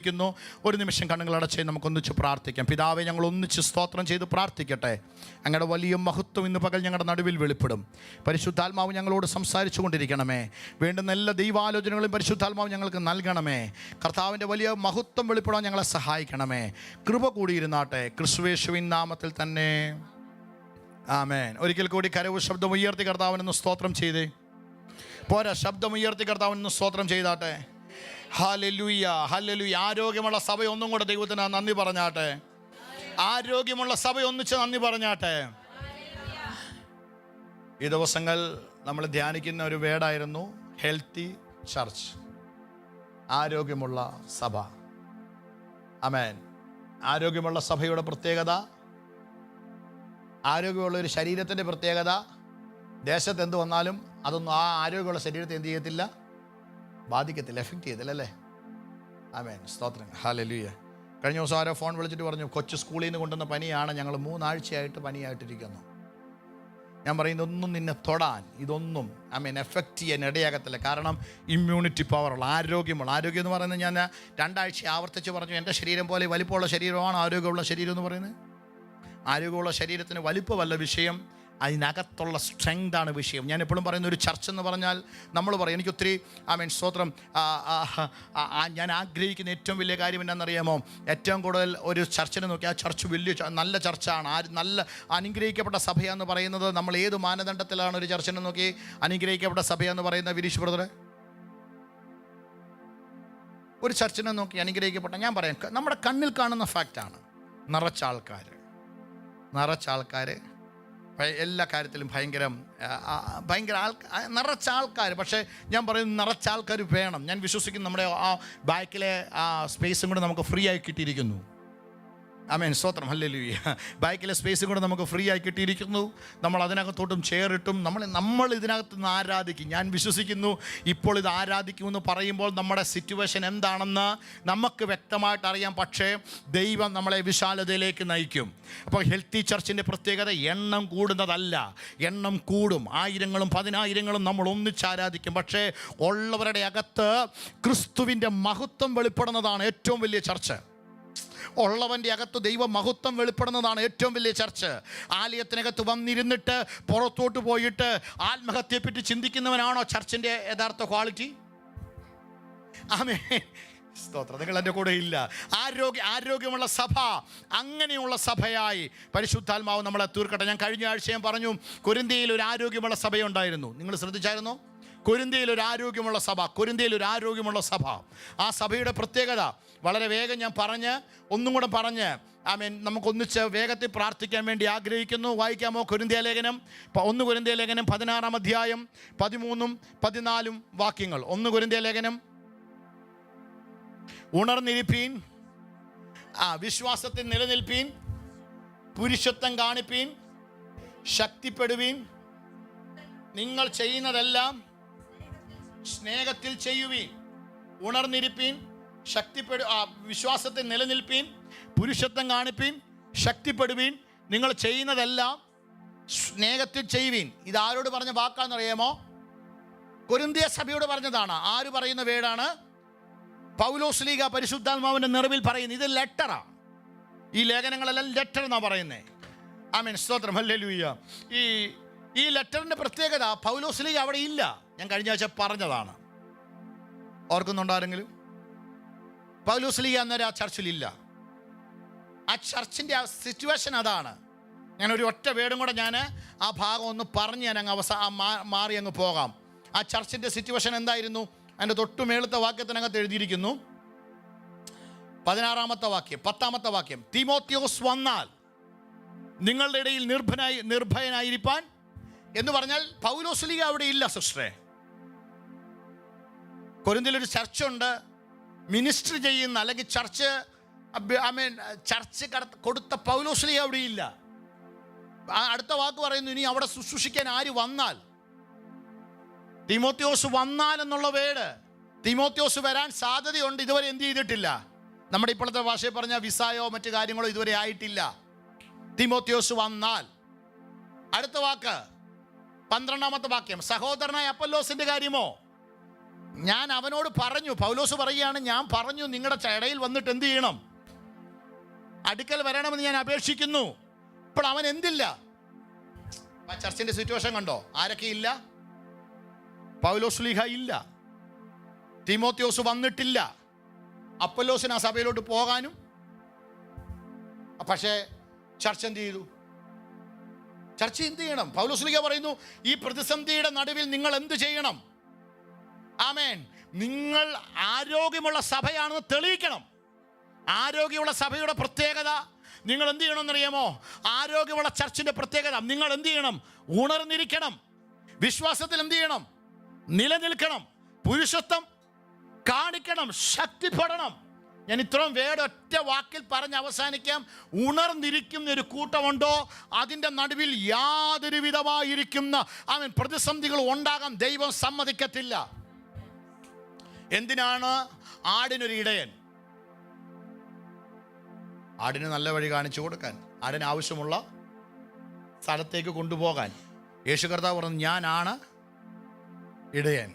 ഒരു നിമിഷം കണ്ണുകളടച്ച് നമുക്കൊന്നിച്ച് പ്രാർത്ഥിക്കാം. പിതാവെ, ഞങ്ങൾ ഒന്നിച്ച് സ്തോത്രം ചെയ്ത് പ്രാർത്ഥിക്കട്ടെ. അങ്ങയുടെ വലിയ മഹത്വം ഇന്ന് പകൽ ഞങ്ങളുടെ നടുവിൽ വെളിപ്പെടും. പരിശുദ്ധാത്മാവ് ഞങ്ങളോട് സംസാരിച്ചു കൊണ്ടിരിക്കണമേ. വേണ്ടുന്ന എല്ലാ ദൈവാലോചനകളും പരിശുദ്ധാത്മാവ് ഞങ്ങൾക്ക് നൽകണമേ. കർത്താവിൻ്റെ വലിയ മഹത്വം വെളിപ്പെടാൻ ഞങ്ങളെ സഹായിക്കണമേ. കൃപ കൂടിയിരുന്നാട്ടെ, ക്രിസ്തുയേശുവിൻ നാമത്തിൽ തന്നെ, ആമേൻ. ഒരിക്കൽ കൂടി കരവ് ശബ്ദം ഉയർത്തി കർത്താവിനൊന്ന് സ്തോത്രം ചെയ്തേ. പോരാ, ശബ്ദം ഉയർത്തി കർത്താവിനൊന്ന് സ്തോത്രം ചെയ്താട്ടെ. Hallelujah, hallelujah. ആരോഗ്യമുള്ള സഭ ഒന്നും കൂടെ ദൈവത്തിന് നന്ദി പറഞ്ഞാട്ടെ. ആരോഗ്യമുള്ള സഭ ഒന്നിച്ച് നന്ദി പറഞ്ഞാട്ടെ. ഈ ദിവസങ്ങൾ നമ്മൾ ധ്യാനിക്കുന്ന ഒരു വേർഡായിരുന്നു ഹെൽത്തി ചർച്ച്, ആരോഗ്യമുള്ള സഭ. ആമേൻ. ആരോഗ്യമുള്ള സഭയുടെ പ്രത്യേകത, ആരോഗ്യമുള്ള ഒരു ശരീരത്തിൻ്റെ പ്രത്യേകത, ദേശത്ത് എന്ത് വന്നാലും അതൊന്നും ആ ആരോഗ്യമുള്ള ശരീരത്തെ എന്ത് ചെയ്യത്തില്ല, ബാധിക്കത്തില്ല, എഫക്റ്റ് ചെയ്യത്തില്ല, അല്ലേ? ആമേൻ, സ്തോത്രം, ഹല്ലേലൂയ. കഴിഞ്ഞ ദിവസം ആരോ ഫോൺ വിളിച്ചിട്ട് പറഞ്ഞു, കൊച്ചു സ്കൂളിൽ നിന്ന് കൊണ്ടുവന്ന പനിയാണ്, ഞങ്ങൾ 3 ആഴ്ചയായിട്ട് പനിയായിട്ടിരിക്കുന്നു. ഞാൻ പറയുന്നത് ഒന്നും നിന്നെ തൊടാൻ, ഇതൊന്നും എഫക്റ്റ് ചെയ്യാൻ ഇടയാകത്തില്ല. കാരണം ഇമ്മ്യൂണിറ്റി പവറുള്ള, ആരോഗ്യം എന്ന് പറയുന്നത്, ഞാൻ 2 ആഴ്ച ആവർത്തിച്ച് പറഞ്ഞു, എൻ്റെ ശരീരം പോലെ വലിപ്പമുള്ള ശരീരമാണ് ആരോഗ്യമുള്ള ശരീരം എന്ന് പറയുന്നത്. ആരോഗ്യമുള്ള ശരീരത്തിന് വലിപ്പമല്ല വിഷയം, അതിനകത്തുള്ള സ്ട്രെങ്താണ് വിഷയം. ഞാൻ എപ്പോഴും പറയുന്ന ഒരു ചർച്ച് എന്ന് പറഞ്ഞാൽ നമ്മൾ പറയും, എനിക്കൊത്തിരി സ്തോത്രം, ഞാൻ ആഗ്രഹിക്കുന്ന ഏറ്റവും വലിയ കാര്യം എന്നാണെന്നറിയാമോ? ഏറ്റവും കൂടുതൽ ഒരു ചർച്ചിനെ നോക്കി ആ ചർച്ച് വലിയ നല്ല ചർച്ചാണ്, നല്ല അനുഗ്രഹിക്കപ്പെട്ട സഭയെന്ന് പറയുന്നത്. നമ്മൾ ഏത് മാനദണ്ഡത്തിലാണ് ഒരു ചർച്ചിനെ നോക്കി അനുഗ്രഹിക്കപ്പെട്ട സഭയെന്ന് പറയുന്നത്? വിരീഷ് ബ്രദറെ, ഒരു ചർച്ചിനെ നോക്കി അനുഗ്രഹിക്കപ്പെട്ട, ഞാൻ പറയാം, നമ്മുടെ കണ്ണിൽ കാണുന്ന ഫാക്റ്റാണ്. നിറച്ച ആൾക്കാർ എല്ലാ കാര്യത്തിലും ഭയങ്കര നിറച്ച ആൾക്കാർ. പക്ഷേ ഞാൻ പറയുന്നത് നിറച്ച ആൾക്കാർ വേണം. ഞാൻ വിശ്വസിക്കുന്നു നമ്മുടെ ആ ബാക്കിലെ ആ സ്പേസും കൂടെ നമുക്ക് ഫ്രീ ആയി കിട്ടിയിരിക്കുന്നു. ആമേൻ, സ്തോത്രം, ഹല്ലേലൂയ. ബാക്കിലെ സ്പേസും കൂടെ നമുക്ക് ഫ്രീ ആയി കിട്ടിയിരിക്കുന്നു. നമ്മൾ അതിനകത്തോട്ടും ചെയറിട്ടും നമ്മൾ ഇതിനകത്ത് നിന്ന് ആരാധിക്കും. ഞാൻ വിശ്വസിക്കുന്നു ഇപ്പോൾ ഇത് ആരാധിക്കുമെന്ന് പറയുമ്പോൾ നമ്മുടെ സിറ്റുവേഷൻ എന്താണെന്ന് നമുക്ക് വ്യക്തമായിട്ട് അറിയാം. പക്ഷേ ദൈവം നമ്മളെ വിശാലതയിലേക്ക് നയിക്കും. അപ്പോൾ ഹെൽത്തി ചർച്ചിൻ്റെ പ്രത്യേകത എണ്ണം കൂടുന്നതല്ല, എണ്ണം കൂടും. 1000ങ്ങളും 10,000ങ്ങളും നമ്മൾ ഒന്നിച്ച് ആരാധിക്കും. പക്ഷേ ഉള്ളവരുടെ അകത്ത് ക്രിസ്തുവിൻ്റെ മഹത്വം വെളിപ്പെടുന്നതാണ് ഏറ്റവും വലിയ ചർച്ച്. ഉള്ളവൻ്റെ അകത്ത് ദൈവ മഹത്വം വെളിപ്പെടുന്നതാണ് ഏറ്റവും വലിയ ചർച്ച്. ആലയത്തിനകത്ത് വന്നിരുന്നിട്ട് പുറത്തോട്ട് പോയിട്ട് ആത്മഹത്യയെപ്പറ്റി ചിന്തിക്കുന്നവനാണോ ചർച്ചിൻ്റെ യഥാർത്ഥ ക്വാളിറ്റി? ആമേൻ, സ്തോത്രം. നിങ്ങൾ എൻ്റെ കൂടെ ഇല്ല. ആരോഗ്യമുള്ള സഭ, അങ്ങനെയുള്ള സഭയായി പരിശുദ്ധാത്മാവ് നമ്മളെ തീർക്കട്ടെ. ഞാൻ കഴിഞ്ഞ ആഴ്ച ഞാൻ പറഞ്ഞു, കൊരിന്ത്യയിൽ ഒരു ആരോഗ്യമുള്ള സഭയുണ്ടായിരുന്നു. നിങ്ങൾ ശ്രദ്ധിച്ചായിരുന്നോ? കൊരിന്ത്യയിൽ ഒരു ആരോഗ്യമുള്ള സഭ. ആ സഭയുടെ പ്രത്യേകത വളരെ വേഗം ഞാൻ ഒന്നും കൂടെ പറഞ്ഞ് നമുക്കൊന്നിച്ച് വേഗത്തിൽ പ്രാർത്ഥിക്കാൻ വേണ്ടി ആഗ്രഹിക്കുന്നു. വായിക്കാമോ? കൊരിന്ത്യ ലേഖനം 1 കൊരിന്ത്യ ലേഖനം 16-ാം അധ്യായം 13ഉം 14ഉം വാക്യങ്ങൾ. 1 കൊരിന്ത്യ ലേഖനം. ഉണർന്നിരിപ്പീൻ, വിശ്വാസത്തിൽ നിലനിൽപ്പീൻ, പുരുഷത്വം കാണിപ്പീൻ, ശക്തിപ്പെടുവീൻ, നിങ്ങൾ ചെയ്യുന്നതെല്ലാം സ്നേഹത്തിൽ ചെയ്യുവീൻ. ഉണർന്നിരിപ്പീൻ, വിശ്വാസത്തിൽ നിലനിൽപ്പീൻ, പുരുഷത്വം കാണിപ്പീൻ, ശക്തിപ്പെടുവീൻ, നിങ്ങൾ ചെയ്യുന്നതെല്ലാം സ്നേഹത്തിൽ ചെയ്യുവീൻ. ഇതാരോട് പറഞ്ഞ വാക്കാണെന്നറിയാമോ? കൊരിന്ത്യ സഭയോട് പറഞ്ഞതാണ്. ആര് പറയുന്ന വേടാണ്? പൗലോസ് ലീഗ പരിശുദ്ധാത്മാവിൻ്റെ നിറവിൽ പറയുന്നത്. ഇത് ലെറ്ററാണ്. ഈ ലേഖനങ്ങളെല്ലാം ലെറ്റർ എന്നാണ് പറയുന്നത്. ആമേൻ, സ്തോത്രം, ഹല്ലേലൂയ. ഈ ലെറ്ററിൻ്റെ പ്രത്യേകത, പൗലോസ് ലീഗ അവിടെ ഇല്ല. ഞാൻ കഴിഞ്ഞ ആഴ്ച പറഞ്ഞതാണ്, ഓർക്കുന്നുണ്ടോ ആരെങ്കിലും? പൗലോസ് ലീഗ അന്നേരം ആ ചർച്ചിലില്ല. ആ ചർച്ചിൻ്റെ ആ സിറ്റുവേഷൻ അതാണ്. ഞാനൊരു ഒറ്റ വേടും കൂടെ ഞാൻ ആ ഭാഗം ഒന്ന് പറഞ്ഞ് ഞാൻ മാറി അങ്ങ് പോകാം. ആ ചർച്ചിൻ്റെ സിറ്റുവേഷൻ എന്തായിരുന്നു? അതിൻ്റെ തൊട്ടു മേളത്തെ വാക്യത്തിനകത്ത് എഴുതിയിരിക്കുന്നു, 16-ാമത്തെ വാക്യം, 10-ാമത്തെ വാക്യം. തീമോത്തിയോസ് വന്നാൽ നിങ്ങളുടെ ഇടയിൽ നിർഭയനായിരിക്കാൻ എന്ന് പറഞ്ഞാൽ പൗലോസ് ലീഗ അവിടെ ഇല്ല സിസ്റ്ററെ. കൊരിന്ത്യയിലൊരു ചർച്ചുണ്ട്, മിനിസ്റ്റർ ചെയ്യുന്ന, അല്ലെങ്കിൽ ചർച്ച് കൊടുത്ത പൗലോസ് ലീഗ അവിടെ ഇല്ല. അടുത്ത വാക്ക് പറയുന്നു, ഇനി അവിടെ ശുശ്രൂഷിക്കാൻ ആര് വന്നാൽ, തീമോത്തിയോസ് വന്നാൽ എന്നുള്ള വേട്, തീമോത്തിയോസ് വരാൻ സാധ്യതയുണ്ട്. ഇതുവരെ എന്ത് ചെയ്തിട്ടില്ല? നമ്മുടെ ഇപ്പോഴത്തെ ഭാഷയിൽ പറഞ്ഞാൽ വിസായോ മറ്റു കാര്യങ്ങളോ ഇതുവരെ ആയിട്ടില്ല. തീമോത്തിയോസ് വന്നാൽ. അടുത്ത വാക്ക് 12-ാമത്തെ വാക്യം, സഹോദരനായ അപ്പൊല്ലോസിന്റെ കാര്യമോ ഞാൻ അവനോട് പറഞ്ഞു, പൗലോസ് പറയുകയാണ്, ഞാൻ പറഞ്ഞു നിങ്ങളുടെ ഇടയിൽ വന്നിട്ട് എന്ത് ചെയ്യണം, അടുക്കൽ വരണമെന്ന് ഞാൻ അപേക്ഷിക്കുന്നു. ഇപ്പോൾ അവൻ എന്തില്ല? ആ ചർച്ചിന്റെ സിറ്റുവേഷൻ കണ്ടോ? ആരൊക്കെ ഇല്ല? പൗലോസ് ലീഹ ഇല്ല, തീമോത്തിയോസ് വന്നിട്ടില്ല, അപ്പൊല്ലോസിന് ആ സഭയിലോട്ട് പോകാനും. പക്ഷേ ചർച്ച എന്ത് ചെയ്തു? ചർച്ച എന്ത് ചെയ്യണം? പൗലോസ് ലീഹ പറയുന്നു, ഈ പ്രതിസന്ധിയുടെ നടുവിൽ നിങ്ങൾ എന്ത് ചെയ്യണം? ആമേൻ. നിങ്ങൾ ആരോഗ്യമുള്ള സഭയാണെന്ന് തെളിയിക്കണം. ആരോഗ്യമുള്ള സഭയുടെ പ്രത്യേകത നിങ്ങൾ എന്ത് ചെയ്യണമെന്നറിയാമോ? ആരോഗ്യമുള്ള ചർച്ചിന്റെ പ്രത്യേകത നിങ്ങൾ എന്ത് ചെയ്യണം? ഉണർന്നിരിക്കണം. വിശ്വാസത്തിൽ എന്ത് ചെയ്യണം? നിലനിൽക്കണം. പുരുഷത്വം കാണിക്കണം, ശക്തിപ്പെടണം. ഞാൻ ഇത്രയും വേട് ഒറ്റ വാക്കിൽ പറഞ്ഞ് അവസാനിക്കാം. ഉണർന്നിരിക്കുന്ന ഒരു കൂട്ടമുണ്ടോ, അതിൻ്റെ നടുവിൽ യാതൊരു വിധമായിരിക്കുന്ന പ്രതിസന്ധികൾ ഉണ്ടാകാൻ ദൈവം സമ്മതിക്കത്തില്ല. എന്തിനാണ്? ആടിനൊരു ഇടയൻ. ആടിന് നല്ല വഴി കാണിച്ചു കൊടുക്കാൻ, ആടിന് ആവശ്യമുള്ള സ്ഥലത്തേക്ക് കൊണ്ടുപോകാൻ. യേശു കർത്താവ് പറഞ്ഞു, ഞാനാണ് ഇടയൻ,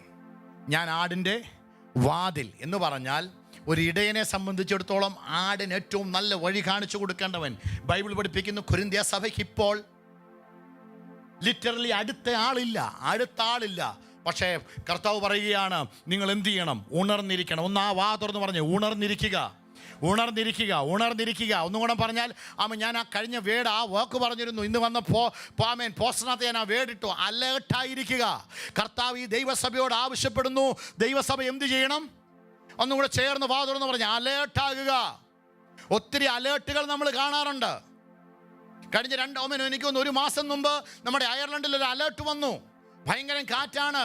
ഞാൻ ആടിൻ്റെ വാതിൽ. എന്ന് പറഞ്ഞാൽ ഒരു ഇടയനെ സംബന്ധിച്ചിടത്തോളം ആടിന് ഏറ്റവും നല്ല വഴി കാണിച്ചു കൊടുക്കേണ്ടവൻ. ബൈബിൾ പഠിപ്പിക്കുന്നു, കൊരിന്ത്യ സഭയ്ക്ക് ഇപ്പോൾ ലിറ്ററലി അടുത്ത ആളില്ല. പക്ഷേ കർത്താവ് പറയുകയാണ്, നിങ്ങൾ എന്ത് ചെയ്യണം? ഉണർന്നിരിക്കണം. ഒന്ന് ആ വാ തുറന്ന് പറഞ്ഞ് ഉണർന്നിരിക്കുക. ഒന്നും കൂടെ പറഞ്ഞാൽ ഞാൻ ആ കഴിഞ്ഞ വേട് ആ വാക്ക് പറഞ്ഞിരുന്നു. ഇന്ന് വന്നപ്പോൾ പോസ്റ്ററിനകത്ത് ഞാൻ ആ വേടിട്ടു, അലേർട്ടായിരിക്കുക. കർത്താവ് ഈ ദൈവസഭയോട് ആവശ്യപ്പെടുന്നു. ദൈവസഭ എന്ത് ചെയ്യണം? ഒന്നും കൂടെ ചേർന്ന് വാ തുറന്ന് പറഞ്ഞ് അലേർട്ടാകുക. ഒത്തിരി അലേർട്ടുകൾ നമ്മൾ കാണാറുണ്ട്. കഴിഞ്ഞ എനിക്ക് ഒരു മാസം മുമ്പ് നമ്മുടെ അയർലൻഡിൽ ഒരു അലേർട്ട് വന്നു. ഭയങ്കര കാറ്റാണ്.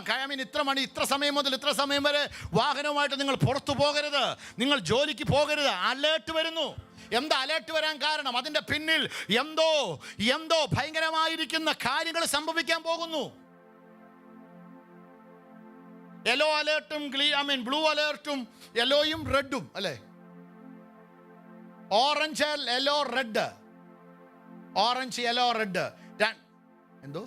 ഇത്ര സമയം മുതൽ ഇത്ര സമയം വരെ വാഹനവുമായിട്ട് നിങ്ങൾ പുറത്തു പോകരുത്, നിങ്ങൾ ജോലിക്ക് പോകരുത്. അലേർട്ട് വരുന്നു. എന്താ അലേർട്ട് വരാൻ കാരണം? അതിൻ്റെ പിന്നിൽ എന്തോ ഭയങ്കരമായിരിക്കുന്ന കാര്യങ്ങൾ സംഭവിക്കാൻ പോകുന്നു. യെല്ലോ അലേർട്ടും ബ്ലൂ അലേർട്ടും, യെല്ലോയും റെഡും അല്ലേ? Orange yellow red, orange yellow red, എന്തോ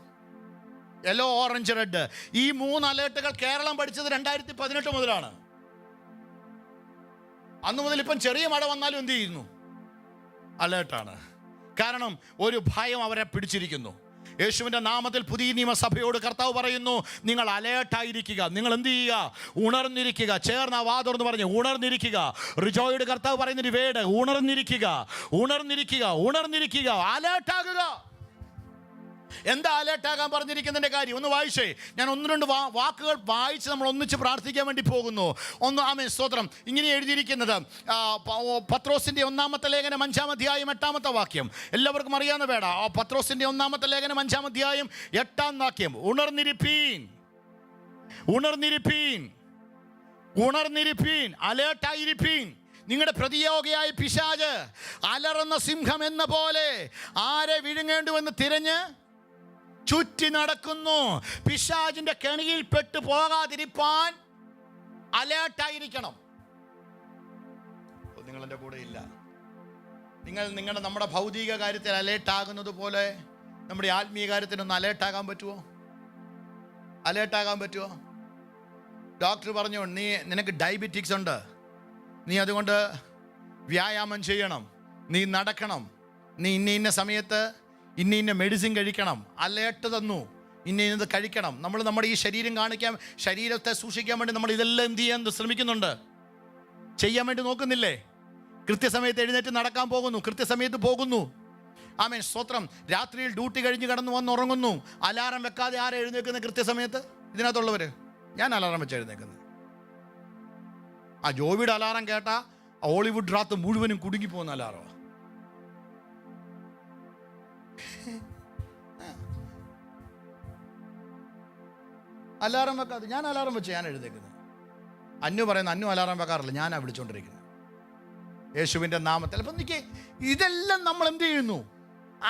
യെല്ലോ ഓറഞ്ച് റെഡ്. ഈ 3 അലേർട്ടുകൾ കേരളം പഠിച്ചത് 2018 മുതലാണ്. അന്ന് മുതൽ ഇപ്പം ചെറിയ മഴ വന്നാലും എന്ത് ചെയ്യുന്നു? അലേർട്ടാണ്. കാരണം ഒരു ഭയം അവരെ പിടിച്ചിരിക്കുന്നു. യേശുവിൻ്റെ നാമത്തിൽ പുതിയ നിയമസഭയോട് കർത്താവ് പറയുന്നു, നിങ്ങൾ അലേർട്ടായിരിക്കുക. നിങ്ങൾ എന്ത് ചെയ്യുക? ഉണർന്നിരിക്കുക. ചേർന്ന വാ തുറന്ന് പറഞ്ഞ് ഉണർന്നിരിക്കുക. റിജോയോട് കർത്താവ് പറയുന്നൊരു വേട്, ഉണർന്നിരിക്കുക, അലേർട്ടാകുക. എന്താ അലേർട്ടാകാൻ പറഞ്ഞിരിക്കുന്നതിൻ്റെ കാര്യം? ഒന്ന് വായിച്ചേ. ഞാൻ 1-2 വാക്കുകൾ വായിച്ച് നമ്മൾ ഒന്നിച്ച് പ്രാർത്ഥിക്കാൻ വേണ്ടി പോകുന്നു. സ്തോത്രം. ഇങ്ങനെ എഴുതിയിരിക്കുന്നത് പത്രോസിൻ്റെ 1-ാമത്തെ ലേഖനം 5-ാം അധ്യായം 8-ാമത്തെ വാക്യം. എല്ലാവർക്കും അറിയാവുന്ന വേട. പത്രോസിൻ്റെ 1-ാമത്തെ ലേഖനം 5-ാം അധ്യായം 8-ാം വാക്യം. ഉണർന്നിരിപ്പീൻ, അലേർട്ടായിരിപ്പീൻ. നിങ്ങളുടെ പ്രതിയോഗിയായ പിശാച് അലറുന്ന സിംഹം എന്ന പോലെ ആരെ വിഴുങ്ങേണ്ടുവെന്ന് തിരഞ്ഞ് ചുറ്റി നടക്കുന്നു. പിശാചിന്റെ കെണിയിൽ പെട്ടു പോകാതിരിപ്പാൻ അലേർട്ടായിരിക്കണം. നിങ്ങൾ എൻ്റെ കൂടെ ഇല്ല. നമ്മുടെ ഭൗതിക കാര്യത്തിൽ അലേർട്ടാകുന്നത് പോലെ നമ്മുടെ ആത്മീയ കാര്യത്തിനൊന്ന് അലേർട്ടാകാൻ പറ്റുമോ? ഡോക്ടർ പറഞ്ഞു, നിനക്ക് ഡയബറ്റിക്സ് ഉണ്ട്, നീ അതുകൊണ്ട് വ്യായാമം ചെയ്യണം, നീ നടക്കണം, നീ ഇന്ന സമയത്ത് ഇന്ന മെഡിസിൻ കഴിക്കണം, അലേർട്ട് തന്നു, ഇന്നത് കഴിക്കണം. നമ്മൾ നമ്മുടെ ഈ ശരീരത്തെ സൂക്ഷിക്കാൻ വേണ്ടി നമ്മൾ ഇതെല്ലാം എന്ത് ചെയ്യാൻ ശ്രമിക്കുന്നുണ്ട്, ചെയ്യാൻ വേണ്ടി നോക്കുന്നില്ലേ? കൃത്യസമയത്ത് എഴുന്നേറ്റ് നടക്കാൻ പോകുന്നു, കൃത്യസമയത്ത് പോകുന്നു. സ്തോത്രം. രാത്രിയിൽ ഡ്യൂട്ടി കഴിഞ്ഞ് കടന്നു വന്ന് ഉറങ്ങുന്നു. അലാറം വെക്കാതെ ആരെ എഴുന്നേൽക്കുന്നത് കൃത്യസമയത്ത്? ഇതിനകത്തുള്ളവർ. ഞാൻ അലാറം വെച്ച് എഴുന്നേക്കുന്നത്. ആ ജോബിയുടെ അലാറം കേട്ടാ ഹോളിവുഡ് രാത്ത് മുഴുവനും കുടുങ്ങിപ്പോകുന്ന അലാറമാണ്. അലാറം വെക്കാതെ ഞാൻ അലാറം വെച്ച് ഞാൻ എഴുന്നേക്കുന്നത്. അന്നു അലാറം വെക്കാറില്ല, ഞാനാ വിളിച്ചോണ്ടിരിക്കുന്നത് യേശുവിൻ്റെ നാമത്തിൽ. അപ്പം ഇതെല്ലാം നമ്മൾ എന്ത് ചെയ്യുന്നു?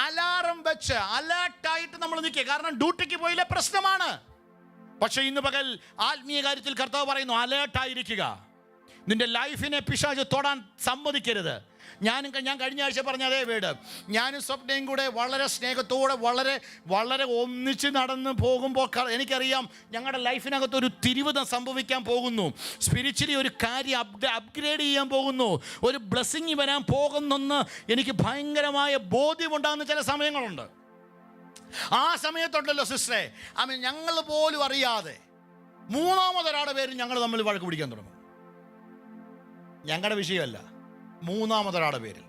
അലാറം വെച്ച് അലേർട്ടായിട്ട് നമ്മൾ നിൽക്കുക. കാരണം ഡ്യൂട്ടിക്ക് പോയില്ലേ പ്രശ്നമാണ്. പക്ഷെ ഇന്ന് പകൽ ആത്മീയ കാര്യത്തിൽ കർത്താവ് പറയുന്നു, അലേർട്ടായിരിക്കുക. നിന്റെ ലൈഫിനെ പിശാച് തൊടാൻ സമ്മതിക്കരുത്. ഞാൻ കഴിഞ്ഞ ആഴ്ച പറഞ്ഞ അതേ വീട്, ഞാനും സ്വപ്നയും കൂടെ വളരെ സ്നേഹത്തോടെ വളരെ ഒന്നിച്ച് നടന്ന് പോകുമ്പോൾ എനിക്കറിയാം ഞങ്ങളുടെ ലൈഫിനകത്തൊരു തിരിവുതം സംഭവിക്കാൻ പോകുന്നു. സ്പിരിച്വലി ഒരു കാര്യം അപ്ഗ്രേഡ് ചെയ്യാൻ പോകുന്നു, ഒരു ബ്ലെസ്സിങ് വരാൻ പോകുന്നെന്ന് എനിക്ക് ഭയങ്കരമായ ബോധ്യമുണ്ടാകുന്ന ചില സമയങ്ങളുണ്ട്. ആ സമയത്തുണ്ടല്ലോ സിസ്റ്ററെ, ഞങ്ങൾ പോലും അറിയാതെ മൂന്നാമതൊരാളുടെ പേര് ഞങ്ങൾ തമ്മിൽ വഴക്ക് പിടിക്കാൻ തുടങ്ങും. ഞങ്ങളുടെ വിഷയമല്ല, മൂന്നാമതൊരാളുടെ പേരിൽ.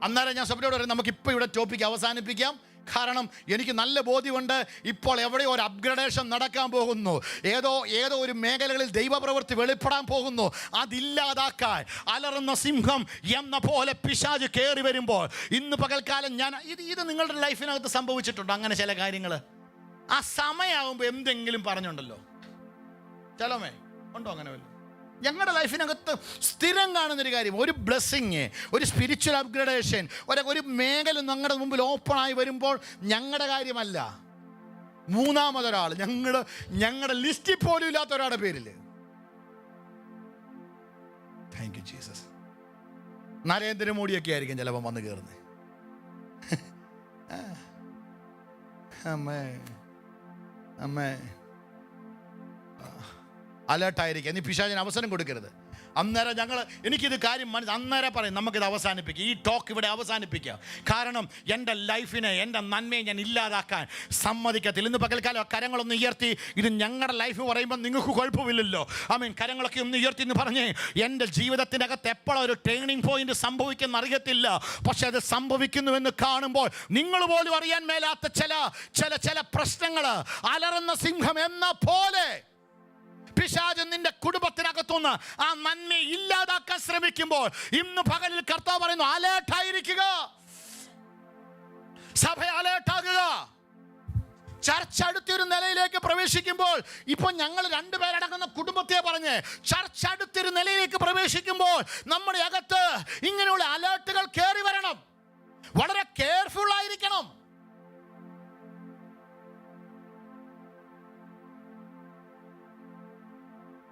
അന്നേരം ഞാൻ സഭയോട് പറയും, നമുക്കിപ്പോൾ ഇവിടെ ടോപ്പിക്ക് അവസാനിപ്പിക്കാം. കാരണം എനിക്ക് നല്ല ബോധ്യമുണ്ട്, ഇപ്പോൾ എവിടെയോ ഒരു അപ്ഗ്രഡേഷൻ നടക്കാൻ പോകുന്നു. ഏതോ ഒരു മേഖലകളിൽ ദൈവപ്രവൃത്തി വെളിപ്പെടാൻ പോകുന്നു. അതില്ലാതാക്കാൻ അലറുന്ന സിംഹം എന്ന പോലെ പിശാച് കയറി വരുമ്പോൾ ഇന്ന് പകൽക്കാലം ഞാൻ ഇത് നിങ്ങളുടെ ലൈഫിനകത്ത് സംഭവിച്ചിട്ടുണ്ടോ? അങ്ങനെ ചില കാര്യങ്ങൾ ആ സമയമാകുമ്പോൾ എന്തെങ്കിലും പറഞ്ഞുണ്ടല്ലോ, ചലോമേ ഉണ്ടോ അങ്ങനെ വല്ലതും? ഞങ്ങളുടെ ലൈഫിനകത്ത് സ്ഥിരം കാണുന്നൊരു കാര്യം, ഒരു ബ്ലെസ്സിങ്, ഒരു സ്പിരിച്വൽ അപ്ഗ്രഡേഷൻ, ഒരു മേഖല ഞങ്ങളുടെ മുമ്പിൽ ഓപ്പണായി വരുമ്പോൾ ഞങ്ങളുടെ കാര്യമല്ല, മൂന്നാമതൊരാൾ, ഞങ്ങളുടെ ലിസ്റ്റിൽ പോലും ഇല്ലാത്ത ഒരാളുടെ പേരിൽ. Thank you Jesus. നരേന്ദ്രമോദിയൊക്കെ ആയിരിക്കും ചിലപ്പോൾ വന്ന് കയറുന്നത്. അമ്മേ അമ്മേ അലേർട്ടായിരിക്കുക. നീ പിശാചിന് അവസരം കൊടുക്കരുത്. അന്നേരം എനിക്കിത് കാര്യം അന്നേരം പറയും, നമുക്കിത് അവസാനിപ്പിക്കുക, ഈ ടോക്ക് ഇവിടെ അവസാനിപ്പിക്കുക. കാരണം എൻ്റെ ലൈഫിനെ, എൻ്റെ നന്മയെ ഞാൻ ഇല്ലാതാക്കാൻ സമ്മതിക്കത്തില്ല. ഇന്ന് പകൽക്കാലം കരങ്ങളൊന്ന് ഉയർത്തി, ഇത് ഞങ്ങളുടെ ലൈഫ് പറയുമ്പോൾ നിങ്ങൾക്ക് കുഴപ്പമില്ലല്ലോ, കരങ്ങളൊക്കെ ഒന്ന് ഉയർത്തി എന്ന് പറഞ്ഞ്, എൻ്റെ ജീവിതത്തിനകത്ത് എപ്പോഴും ഒരു ടേണിംഗ് പോയിന്റ് സംഭവിക്കുന്ന അറിയത്തില്ല, പക്ഷെ അത് സംഭവിക്കുന്നുവെന്ന് കാണുമ്പോൾ നിങ്ങൾ പോലും അറിയാൻ മേലാത്ത ചില പ്രശ്നങ്ങൾ അലറുന്ന സിംഹം എന്ന പോലെ പിശാച് നിന്റെ കുടുംബത്തിനകത്തുനിന്ന് ആ നന്മയെ ഇല്ലാതാക്കാൻ ശ്രമിക്കുമ്പോൾ ഇന്ന് പകലിൽ കർത്താവ് പറയുന്നു, അലേർട്ടായിരിക്കുക, സഭ അലേർട്ടാകുക. ചർച്ച് അടുത്തൊരു നിലയിലേക്ക് പ്രവേശിക്കുമ്പോൾ, ഇപ്പോൾ ഞങ്ങൾ രണ്ടുപേരടങ്ങുന്ന കുടുംബത്തെ പറഞ്ഞ് ചർച്ച് അടുത്തൊരു നിലയിലേക്ക് പ്രവേശിക്കുമ്പോൾ നമ്മുടെ അകത്ത് ഇങ്ങനെയുള്ള അലേർട്ടുകൾ കയറി വരണം. വളരെ കെയർഫുൾ ആയിരിക്കണം.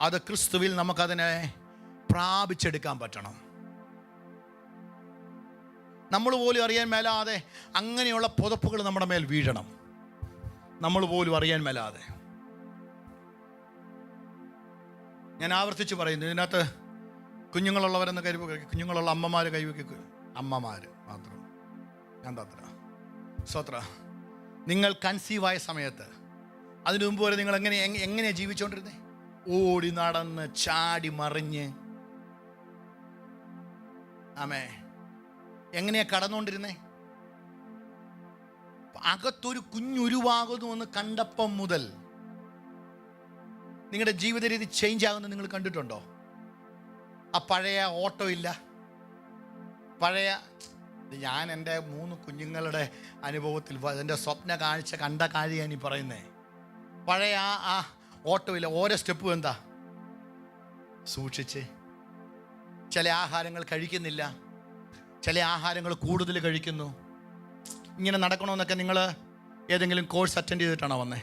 അത് ക്രിസ്തുവിൽ നമുക്കതിനെ പ്രാപിച്ചെടുക്കാൻ പറ്റണം. നമ്മൾ പോലും അറിയാൻ മേലാതെ അങ്ങനെയുള്ള പുതപ്പുകൾ നമ്മുടെ മേൽ വീഴണം, നമ്മൾ പോലും അറിയാൻ മേലാതെ. ഞാൻ ആവർത്തിച്ച് പറയുന്നു, ഇതിനകത്ത് കുഞ്ഞുങ്ങളുള്ളവരെന്ന് കുഞ്ഞുങ്ങളുള്ള അമ്മമാർ കൈവയ്ക്കുക, അമ്മമാർ മാത്രം. ഞാൻ തത്ര സ്വത്ര നിങ്ങൾ കൺസീവായ സമയത്ത് അതിനു മുമ്പ് വരെ നിങ്ങൾ എങ്ങനെയാണ് ജീവിച്ചുകൊണ്ടിരുന്നത്? ഓടി നടന്ന് ചാടി മറിഞ്ഞ്, എങ്ങനെയാ കടന്നുകൊണ്ടിരുന്നേ? അകത്തൊരു കുഞ്ഞുരുവാകുന്നു എന്ന് കണ്ടപ്പം മുതൽ നിങ്ങളുടെ ജീവിത രീതി ചേഞ്ച് ആകുന്നത് നിങ്ങൾ കണ്ടിട്ടുണ്ടോ? ആ പഴയ ഓട്ടോ ഇല്ല, പഴയ ഞാൻ എൻ്റെ 3 കുഞ്ഞുങ്ങളുടെ അനുഭവത്തിൽ എൻ്റെ സ്വപ്ന കാഴ്ച കണ്ട കാര്യമാണ് ഈ പറയുന്നത്. പഴയ ആ ഓട്ടോ ഇല്ല. ഓരോ സ്റ്റെപ്പും എന്താ? സൂക്ഷിച്ച്. ചില ആഹാരങ്ങൾ കഴിക്കുന്നില്ല, ചില ആഹാരങ്ങൾ കൂടുതൽ കഴിക്കുന്നു. ഇങ്ങനെ നടക്കണമെന്നൊക്കെ നിങ്ങൾ ഏതെങ്കിലും കോഴ്സ് അറ്റൻഡ് ചെയ്തിട്ടാണോ വന്നേ?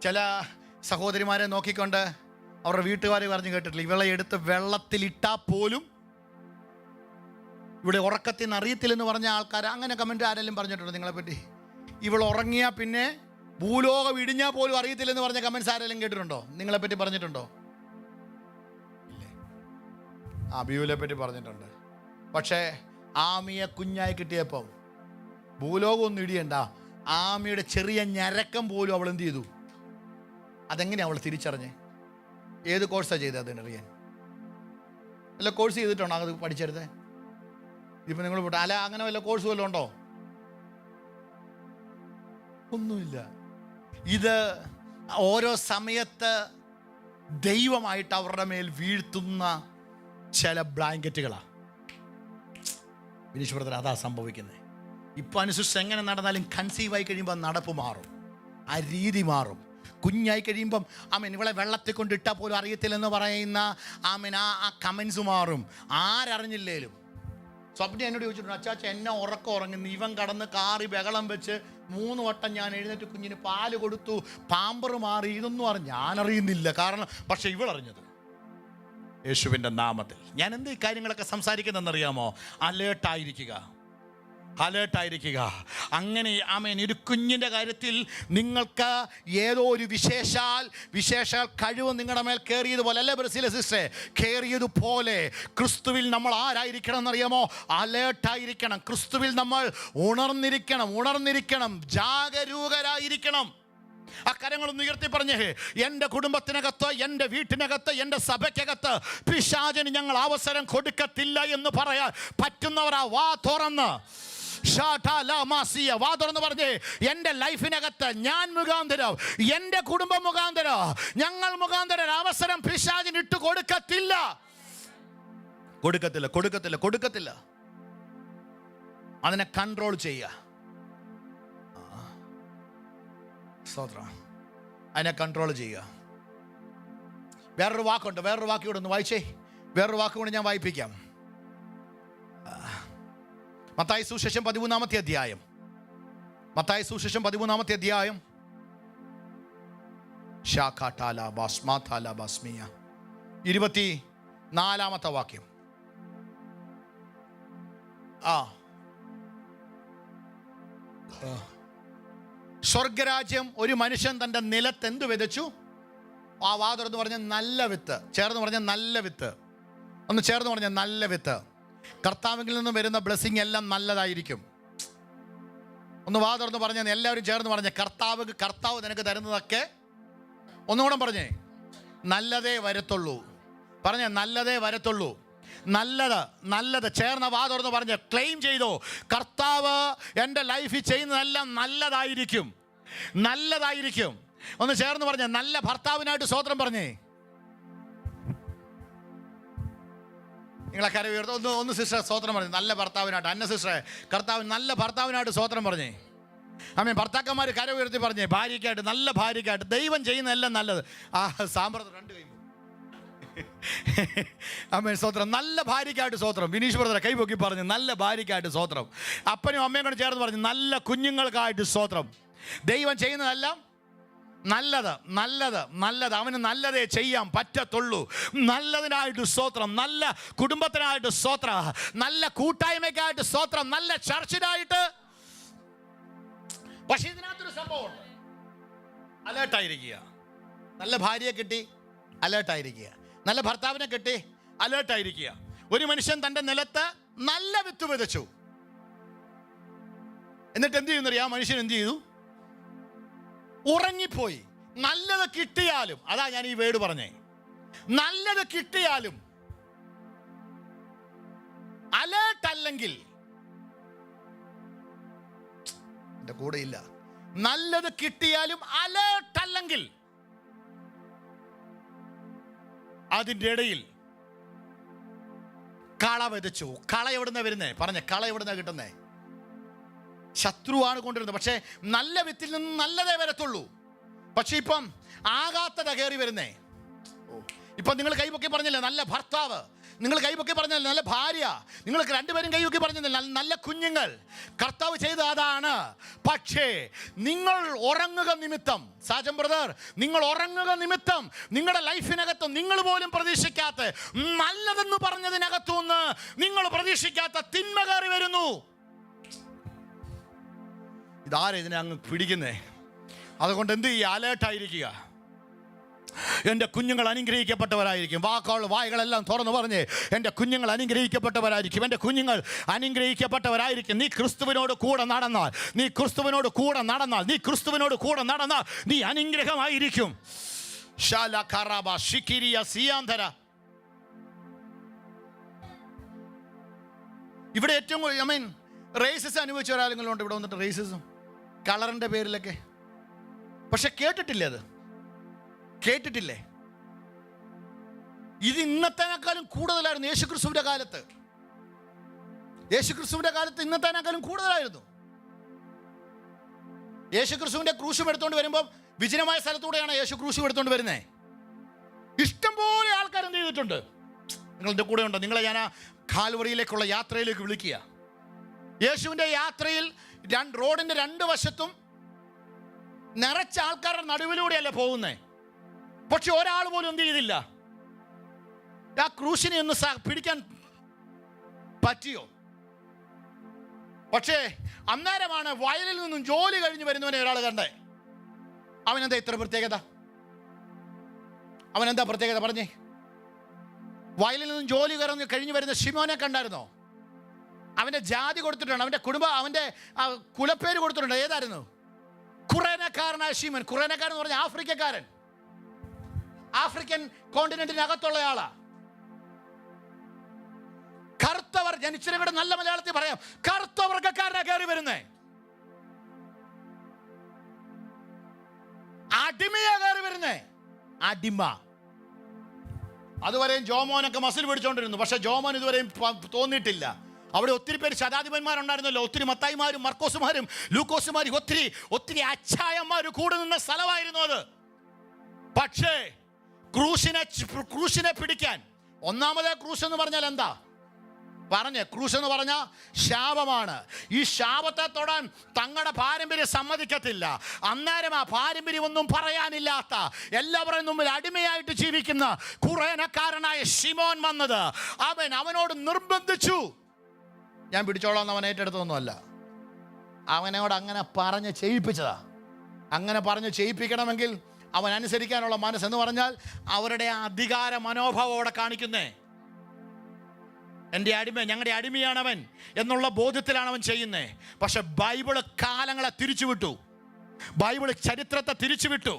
ചില സഹോദരിമാരെ നോക്കിക്കൊണ്ട് അവരുടെ വീട്ടുകാരെ പറഞ്ഞു കേട്ടിട്ടില്ല, ഇവളെ എടുത്ത് വെള്ളത്തിലിട്ടാൽ പോലും ഇവിടെ ഉറക്കത്തിൽ നിന്ന് അറിയത്തില്ലെന്ന് പറഞ്ഞ ആൾക്കാർ. അങ്ങനെ കമൻറ്റ് ആരെങ്കിലും പറഞ്ഞിട്ടുണ്ടോ നിങ്ങളെപ്പറ്റി? ഇവൾ ഉറങ്ങിയാൽ പിന്നെ ഭൂലോകം ഇടിഞ്ഞാൽ പോലും അറിയത്തില്ലെന്ന് പറഞ്ഞ കമൻസ് ആരെങ്കിലും കേട്ടിട്ടുണ്ടോ? നിങ്ങളെപ്പറ്റി പറഞ്ഞിട്ടുണ്ടോ? ഇല്ലേ? ബിയുവിനെ പറ്റി പറഞ്ഞിട്ടുണ്ട്. പക്ഷേ ആമിയെ കുഞ്ഞായി കിട്ടിയപ്പം ഭൂലോകം ഒന്നും ഇടിയണ്ട, ആമിയുടെ ചെറിയ ഞരക്കം പോലും അവൾ എന്ത് ചെയ്തു? അതെങ്ങനെയാണ് അവൾ തിരിച്ചറിഞ്ഞ്? ഏത് കോഴ്സാണ് ചെയ്തത് അതിനറിയാൻ? വല്ല കോഴ്സ് ചെയ്തിട്ടുണ്ടോ അത് പഠിച്ചെടുത്തേ? ഇപ്പം നിങ്ങൾ പോട്ടെ, അല്ല അങ്ങനെ വല്ല കോഴ്സ് വല്ലതും ഉണ്ടോ? ഒന്നുമില്ല. ഇത് ഓരോ സമയത്ത് ദൈവമായിട്ട് അവരുടെ മേൽ വീഴ്ത്തുന്ന ചില ബ്ലാങ്കറ്റുകളാണ്. വിനീഷ് ബ്രദർ, അതാ സംഭവിക്കുന്നത്. ഇപ്പം അനുസരിച്ച് എങ്ങനെ നടന്നാലും കൺസീവായി കഴിയുമ്പോൾ നടപ്പ് മാറും, ആ രീതി മാറും. കുഞ്ഞായി കഴിയുമ്പം ഇവളെ വെള്ളത്തിൽ കൊണ്ടിട്ടാൽ പോലും അറിയത്തില്ലെന്ന് പറയുന്ന ആ കമൻസ് മാറും. ആരറിഞ്ഞില്ലേലും സ്വപ്നം എന്നോട് ചോദിച്ചിട്ടുണ്ട്, അച്ചാച്ച എന്നെ ഉറങ്ങുന്നു, ഇവൻ കടന്ന് കാറി ബഹളം വെച്ച് 3 വട്ടം ഞാൻ എഴുന്നേറ്റ് കുഞ്ഞിന് പാല് കൊടുത്തു, പാമ്പർ മാറി, ഇതൊന്നും ഞാനറിയുന്നില്ല. കാരണം പക്ഷെ ഇവളറിഞ്ഞത് യേശുവിൻ്റെ നാമത്തിൽ. ഞാൻ എന്ത് ഈ കാര്യങ്ങളൊക്കെ സംസാരിക്കുന്നതെന്നറിയാമോ? അലേർട്ടായിരിക്കുക. അങ്ങനെ ആമേൻ. ഒരു കുഞ്ഞിൻ്റെ കാര്യത്തിൽ നിങ്ങൾക്ക് ഏതോ ഒരു വിശേഷാൽ കഴിവ് നിങ്ങളുടെ മേൽ കയറിയതുപോലെ, അല്ലേ ബ്രസീലെ സിസ്റ്ററെ, കയറിയതുപോലെ ക്രിസ്തുവിൽ നമ്മൾ ആരായിരിക്കണം എന്നറിയാമോ? അലേർട്ടായിരിക്കണം. ക്രിസ്തുവിൽ നമ്മൾ ഉണർന്നിരിക്കണം, ജാഗരൂകരായിരിക്കണം. ആ കരങ്ങളൊന്ന് ഉയർത്തി പറഞ്ഞേ, എൻ്റെ കുടുംബത്തിനകത്ത്, എൻ്റെ വീട്ടിനകത്ത്, എൻ്റെ സഭയ്ക്കകത്ത് പിശാചിന് ഞങ്ങൾ അവസരം കൊടുക്കത്തില്ല എന്ന് പറയാൻ പറ്റുന്നവരാ വാ തുറന്ന് വാ തുറന്ന് പറഞ്ഞേ, എൻ്റെ ലൈഫിനകത്ത് ഞാൻ മുഖാന്തരം, എൻ്റെ കുടുംബം മുഖാന്തരം, ഞങ്ങൾ മുഖാന്തരം അവസരം പിശാചിന് ഇട്ട് കൊടുക്കത്തില്ല. അതിനെ കൺട്രോൾ ചെയ്യുക. അതിനെ കൺട്രോൾ ചെയ്യുക. വേറൊരു വാക്കുണ്ട്, വേറൊരു വാക്ക് കൂടെ ഒന്ന് വായിച്ചേ. വേറൊരു വാക്ക് കൂടെ ഞാൻ വായിപ്പിക്കാം. മത്തായി സുവിശേഷം 13-ാമത്തെ അധ്യായം. 24-ാമത്തെ വാക്യം. സ്വർഗരാജ്യം ഒരു മനുഷ്യൻ തൻ്റെ നിലത്ത് എന്ത് വിതച്ചു? ആ വാതുറന്ന് പറഞ്ഞ നല്ല വിത്ത്. ചേർന്ന് പറഞ്ഞ നല്ല വിത്ത്. ഒന്ന് ചേർന്ന് പറഞ്ഞ നല്ല വിത്ത്. കർത്താവിൽ നിന്നും വരുന്ന ബ്ലെസ്സിങ് എല്ലാം നല്ലതായിരിക്കും. ഒന്ന് വാതുറന്ന് പറഞ്ഞ എല്ലാവരും ചേർന്ന് പറഞ്ഞ കർത്താവ് നിനക്ക് തരുന്നതൊക്കെ, ഒന്നുകൂടെ പറഞ്ഞേ, നല്ലതേ വരത്തുള്ളൂ. പറഞ്ഞേ, നല്ലതേ വരത്തുള്ളൂ. നല്ലത് ചേർന്ന വാതുറന്ന് പറഞ്ഞ് ക്ലെയിം ചെയ്തോ, കർത്താവ് എൻ്റെ ലൈഫിൽ ചെയ്യുന്നതെല്ലാം നല്ലതായിരിക്കും. ഒന്ന് ചേർന്ന് പറഞ്ഞേ, നല്ല ഭർത്താവിനായിട്ട് സ്തോത്രം പറഞ്ഞേ. നിങ്ങളെ കര ഉയർത്ത ഒന്ന് സിസ്റ്റർ സ്തോത്രം പറഞ്ഞു. നല്ല ഭർത്താവിനായിട്ട്. അന്ന സിസ്റ്ററെ, കർത്താവിന് നല്ല ഭർത്താവിനായിട്ട് സ്തോത്രം പറഞ്ഞേ. ആമേൻ. ഭർത്താക്കന്മാർ കര ഉയർത്തി പറഞ്ഞേ, ഭാര്യയ്ക്കായിട്ട്, നല്ല ഭാര്യയ്ക്കായിട്ട്. ദൈവം ചെയ്യുന്നതെല്ലാം നല്ലത്. സാമ്പ്രദം 2 കൈ. ആമേൻ. സ്തോത്രം. നല്ല ഭാര്യയ്ക്കായിട്ട് സ്തോത്രം. വിനീഷ് ബ്രദറെ കൈ പൊക്കി പറഞ്ഞു, നല്ല ഭാര്യയ്ക്കായിട്ട് സ്തോത്രം. അപ്പനും അമ്മയും കൂടെ ചേർന്ന് പറഞ്ഞു, നല്ല കുഞ്ഞുങ്ങൾക്കായിട്ട് സ്തോത്രം. ദൈവം ചെയ്യുന്നതെല്ലാം നല്ലത്. അവന് നല്ലതേ ചെയ്യാൻ പറ്റത്തുള്ളൂ. നല്ലതിനായിട്ട് സ്തോത്രം. നല്ല കുടുംബത്തിനായിട്ട് സ്തോത്രം. നല്ല കൂട്ടായ്മയ്ക്കായിട്ട് സ്തോത്രം. നല്ല ചർച്ചിനായിട്ട്. പക്ഷേ ഇതിനകത്തൊരു സംഭവമുണ്ട്. അലേർട്ടായിരിക്കുക. നല്ല ഭാര്യയെ കിട്ടി, അലേർട്ടായിരിക്കുക. നല്ല ഭർത്താവിനെ കിട്ടി, അലേർട്ടായിരിക്കുക. ഒരു മനുഷ്യൻ തൻ്റെ നിലത്ത് നല്ല വിത്ത് വിതച്ചു. എന്നിട്ട് എന്ത് ചെയ്യുന്നറിയാം? മനുഷ്യൻ എന്ത് ചെയ്തു? ഉറങ്ങിപ്പോയി. നല്ലത് കിട്ടിയാലും, അതാ ഞാൻ ഈ വേർഡ് പറഞ്ഞേ, നല്ലത് കിട്ടിയാലും അലേർട്ടല്ലെങ്കിൽ, എൻ്റെ കൂടെയില്ല, നല്ലത് കിട്ടിയാലും അലേർട്ടല്ലെങ്കിൽ അതിൻ്റെ ഇടയിൽ കള വിതച്ചു. കള എവിടുന്ന വരുന്നേ? പറഞ്ഞേ, കള എവിടുന്ന കിട്ടുന്നേ? ശത്രുവാണ് കൊണ്ടുവരുന്നത്. പക്ഷേ നല്ല വിത്തിൽ നിന്ന് നല്ലതേ വരത്തുള്ളൂ. പക്ഷെ ഇപ്പം ആകാത്തത കയറി വരുന്നേ. ഇപ്പം നിങ്ങൾ കൈപൊക്കി പറഞ്ഞില്ലേ നല്ല ഭർത്താവ്, നിങ്ങൾ കൈപൊക്കി പറഞ്ഞില്ലേ നല്ല ഭാര്യ, നിങ്ങൾക്ക് 2 പേരും കൈപൊക്കി പറഞ്ഞില്ലേ നല്ല കുഞ്ഞുങ്ങൾ. കർത്താവ് ചെയ്ത അതാണ്. പക്ഷേ നിങ്ങൾ ഉറങ്ങുക നിമിത്തം, സാജൻ ബ്രദർ, നിങ്ങൾ ഉറങ്ങുക നിമിത്തം നിങ്ങളുടെ ലൈഫിനകത്ത് നിങ്ങൾ പോലും പ്രതീക്ഷിക്കാത്ത, നല്ലതെന്ന് പറഞ്ഞതിനകത്തുനിന്ന് നിങ്ങൾ പ്രതീക്ഷിക്കാത്ത തിന്മ കയറി വരുന്നു. ഇതാരെ ഇതിനെ അങ്ങ് പിടിക്കുന്നേ? അതുകൊണ്ട് എന്ത് ചെയ്യുക? അലേർട്ടായിരിക്കുക. എൻ്റെ കുഞ്ഞുങ്ങൾ അനുഗ്രഹിക്കപ്പെട്ടവരായിരിക്കും. വായകളെല്ലാം തുറന്നു പറഞ്ഞ്, എൻ്റെ കുഞ്ഞുങ്ങൾ അനുഗ്രഹിക്കപ്പെട്ടവരായിരിക്കും. എൻ്റെ കുഞ്ഞുങ്ങൾ അനുഗ്രഹിക്കപ്പെട്ടവരായിരിക്കും. നീ ക്രിസ്തുവിനോട് കൂടെ നടന്നാൽ, നീ അനുഗ്രഹമായിരിക്കും. ഇവിടെ ഏറ്റവും റേസിസം അനുഭവിച്ച ഒരാളുകളുണ്ട് ഇവിടെ വന്നിട്ട്, റേസിസം കളറിൻ്റെ പേരിലൊക്കെ. പക്ഷെ കേട്ടിട്ടില്ലേ? ഇത് ഇന്നത്തേനേക്കാളും കൂടുതലായിരുന്നു യേശുക്രിസ്തുവിന്റെ കാലത്ത്. ഇന്നത്തേനേക്കാളും കൂടുതലായിരുന്നു. യേശുക്രിസ്തുവിന്റെ ക്രൂശും എടുത്തുകൊണ്ട് വരുമ്പോൾ വിജനമായ സ്ഥലത്തൂടെയാണ് യേശു ക്രൂശും എടുത്തുകൊണ്ട് വരുന്നത്. ഇഷ്ടംപോലെ ആൾക്കാർ എന്ത് ചെയ്തിട്ടുണ്ട്? നിങ്ങളുടെ കൂടെ ഉണ്ടോ? നിങ്ങളെ ഞാൻ ആ കാൽവറിയിലേക്കുള്ള യാത്രയിലേക്ക് വിളിക്കുക. യേശുവിൻ്റെ യാത്രയിൽ റോഡിൻ്റെ രണ്ട് വശത്തും നിറച്ച ആൾക്കാരുടെ നടുവിലൂടെയല്ലേ പോകുന്നേ. പക്ഷെ ഒരാൾ പോലും എന്ത് ചെയ്തില്ല? ആ ക്രൂശിനെ ഒന്ന് പിടിക്കാൻ പറ്റിയോ? പക്ഷേ അന്നേരമാണ് വയലിൽ നിന്നും ജോലി കഴിഞ്ഞ് വരുന്നവനെ ഒരാൾ കണ്ടേ. അവനെന്താ ഇത്ര പ്രത്യേകത? അവനെന്താ പ്രത്യേകത പറഞ്ഞേ? വയലിൽ നിന്നും ജോലി കഴിഞ്ഞ് വരുന്ന ശിമോനെ കണ്ടായിരുന്നോ? അവൻ്റെ ജാതി കൊടുത്തിട്ടുണ്ട്, അവൻ്റെ അവൻ്റെ കുലപ്പേര് കൊടുത്തിട്ടുണ്ട്. ഏതായിരുന്നു? ഖുറേനക്കാരനായ ശിമോൻ. ഖുറേനക്കാരൻ എന്ന് പറഞ്ഞാൽ ആഫ്രിക്കക്കാരൻ, ആഫ്രിക്കൻ കോണ്ടിനെന്റിനകത്തുള്ള ആളാ. കറുത്തവർ, ഞാൻ ഇച്ചിരി കൂടെ നല്ല മലയാളത്തിൽ പറയാം, കറുത്ത വർഗക്കാരനാ കയറി വരുന്നേ. അടിമയാ കയറി വരുന്നേ, അടിമ. അതുവരെയും ജോമോനൊക്കെ മസിൽ പിടിച്ചോണ്ടിരുന്നു. പക്ഷെ ജോമോൻ ഇതുവരെയും തോന്നിയിട്ടില്ല. അവിടെ ഒത്തിരി പേര് ശതാധിപന്മാരുണ്ടായിരുന്നല്ലോ, ഒത്തിരി മത്തായിമാരും മർക്കോസുമാരും ലൂക്കോസുമാരും ഒത്തിരി അച്ചായന്മാരും കൂടെ നിന്ന സ്ഥലമായിരുന്നു അത്. പക്ഷേ ക്രൂശിനെ പിടിക്കാൻ, ഒന്നാമതേ ക്രൂശ് എന്ന് പറഞ്ഞാൽ എന്താ പറഞ്ഞേ? ക്രൂശ് എന്ന് പറഞ്ഞാൽ ശാപമാണ്. ഈ ശാപത്തെ തൊടാൻ തങ്ങളുടെ പാരമ്പര്യം സമ്മതിക്കത്തില്ല. അന്നേരം ആ പാരമ്പര്യമൊന്നും പറയാനില്ലാത്ത, എല്ലാവരും മുമ്പിൽ അടിമയായിട്ട് ജീവിക്കുന്ന ഖുറേനക്കാരനായ ശിമോൻ വന്നത്. അവനോട് നിർബന്ധിച്ചു. ഞാൻ പിടിച്ചോളാം അവൻ ഏറ്റെടുത്തതൊന്നുമല്ല, അവനോട് അങ്ങനെ പറഞ്ഞ് ചെയ്യിപ്പിച്ചതാ. അങ്ങനെ പറഞ്ഞ് ചെയ്യിപ്പിക്കണമെങ്കിൽ അവൻ അനുസരിക്കാനുള്ള മനസ്സെന്ന് പറഞ്ഞാൽ അവരുടെ അധികാര മനോഭാവോടെ കാണിക്കുന്നേ. എൻ്റെ അടിമ, ഞങ്ങളുടെ അടിമയാണവൻ എന്നുള്ള ബോധ്യത്തിലാണ് അവൻ ചെയ്യുന്നത്. പക്ഷെ ബൈബിള് കാലങ്ങളെ തിരിച്ചുവിട്ടു, ബൈബിള് ചരിത്രത്തെ തിരിച്ചുവിട്ടു.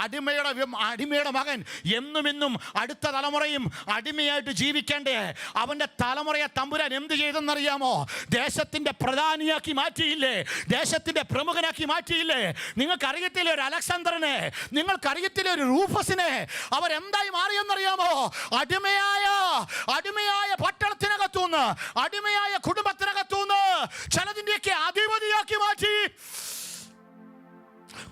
അടിമയുടെ മകൻ എന്നും അടുത്ത തലമുറയും അടിമയായിട്ട് ജീവിക്കേണ്ടേ. അവൻ്റെ തലമുറയെ തമ്പുരാൻ എന്ത് ചെയ്തെന്നറിയാമോ? ദേശത്തിൻ്റെ പ്രധാനിയാക്കി മാറ്റിയില്ലേ, ദേശത്തിൻ്റെ പ്രമുഖനാക്കി മാറ്റിയില്ലേ. നിങ്ങൾക്കറിയത്തില്ലേ ഒരു അലക്സാണ്ടറിനെ, നിങ്ങൾക്കറിയത്തില്ലേ ഒരു റൂഫസിനെ? അവരെന്തായി മാറിയെന്നറിയാമോ? അടിമയായ പട്ടണത്തിനകത്തുനിന്ന്, അടിമയായ കുടുംബത്തിനകത്തുനിന്ന് ചിലതിൻ്റെയൊക്കെ അധിപതിയാക്കി മാറ്റി.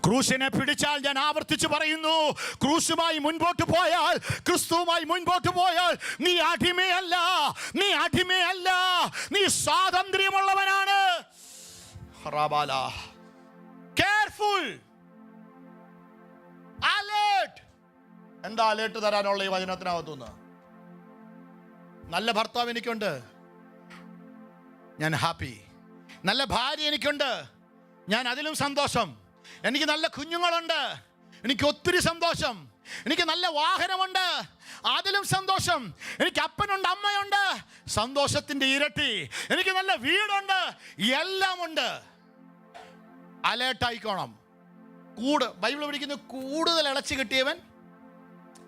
ക്രൂശിനെ പിടിച്ചാൽ, ഞാൻ ആവർത്തിച്ച് പറയുന്നു, ക്രൂശുമായി മുൻപോട്ട് പോയാൽ, ക്രിസ്തുവുമായി മുൻപോട്ട് പോയാൽ നീ അടിമയല്ല, നീ അടിമയല്ല, നീ സ്വാതന്ത്ര്യമുള്ളവനാണ്. Careful, alert. എന്താ അലേർട്ട് തരാനുള്ള ഈ വചനത്തിനകത്തുനിന്ന്? നല്ല ഭർത്താവ് എനിക്കുണ്ട്, ഞാൻ ഹാപ്പി. നല്ല ഭാര്യ എനിക്കുണ്ട്, ഞാൻ അതിലും സന്തോഷം. എനിക്ക് നല്ല കുഞ്ഞുങ്ങളുണ്ട്, എനിക്ക് ഒത്തിരി സന്തോഷം. എനിക്ക് നല്ല വാഹനമുണ്ട്, അതിലും സന്തോഷം. എനിക്ക് അപ്പനുണ്ട്, അമ്മയുണ്ട്, സന്തോഷത്തിൻ്റെ ഇരട്ടി. എനിക്ക് നല്ല വീടുണ്ട്, എല്ലാം ഉണ്ട്. അലേർട്ടായിക്കോണം. ബൈബിൾ പഠിക്കുന്ന കൂടുതൽ ഇളച്ചു കിട്ടിയവൻ,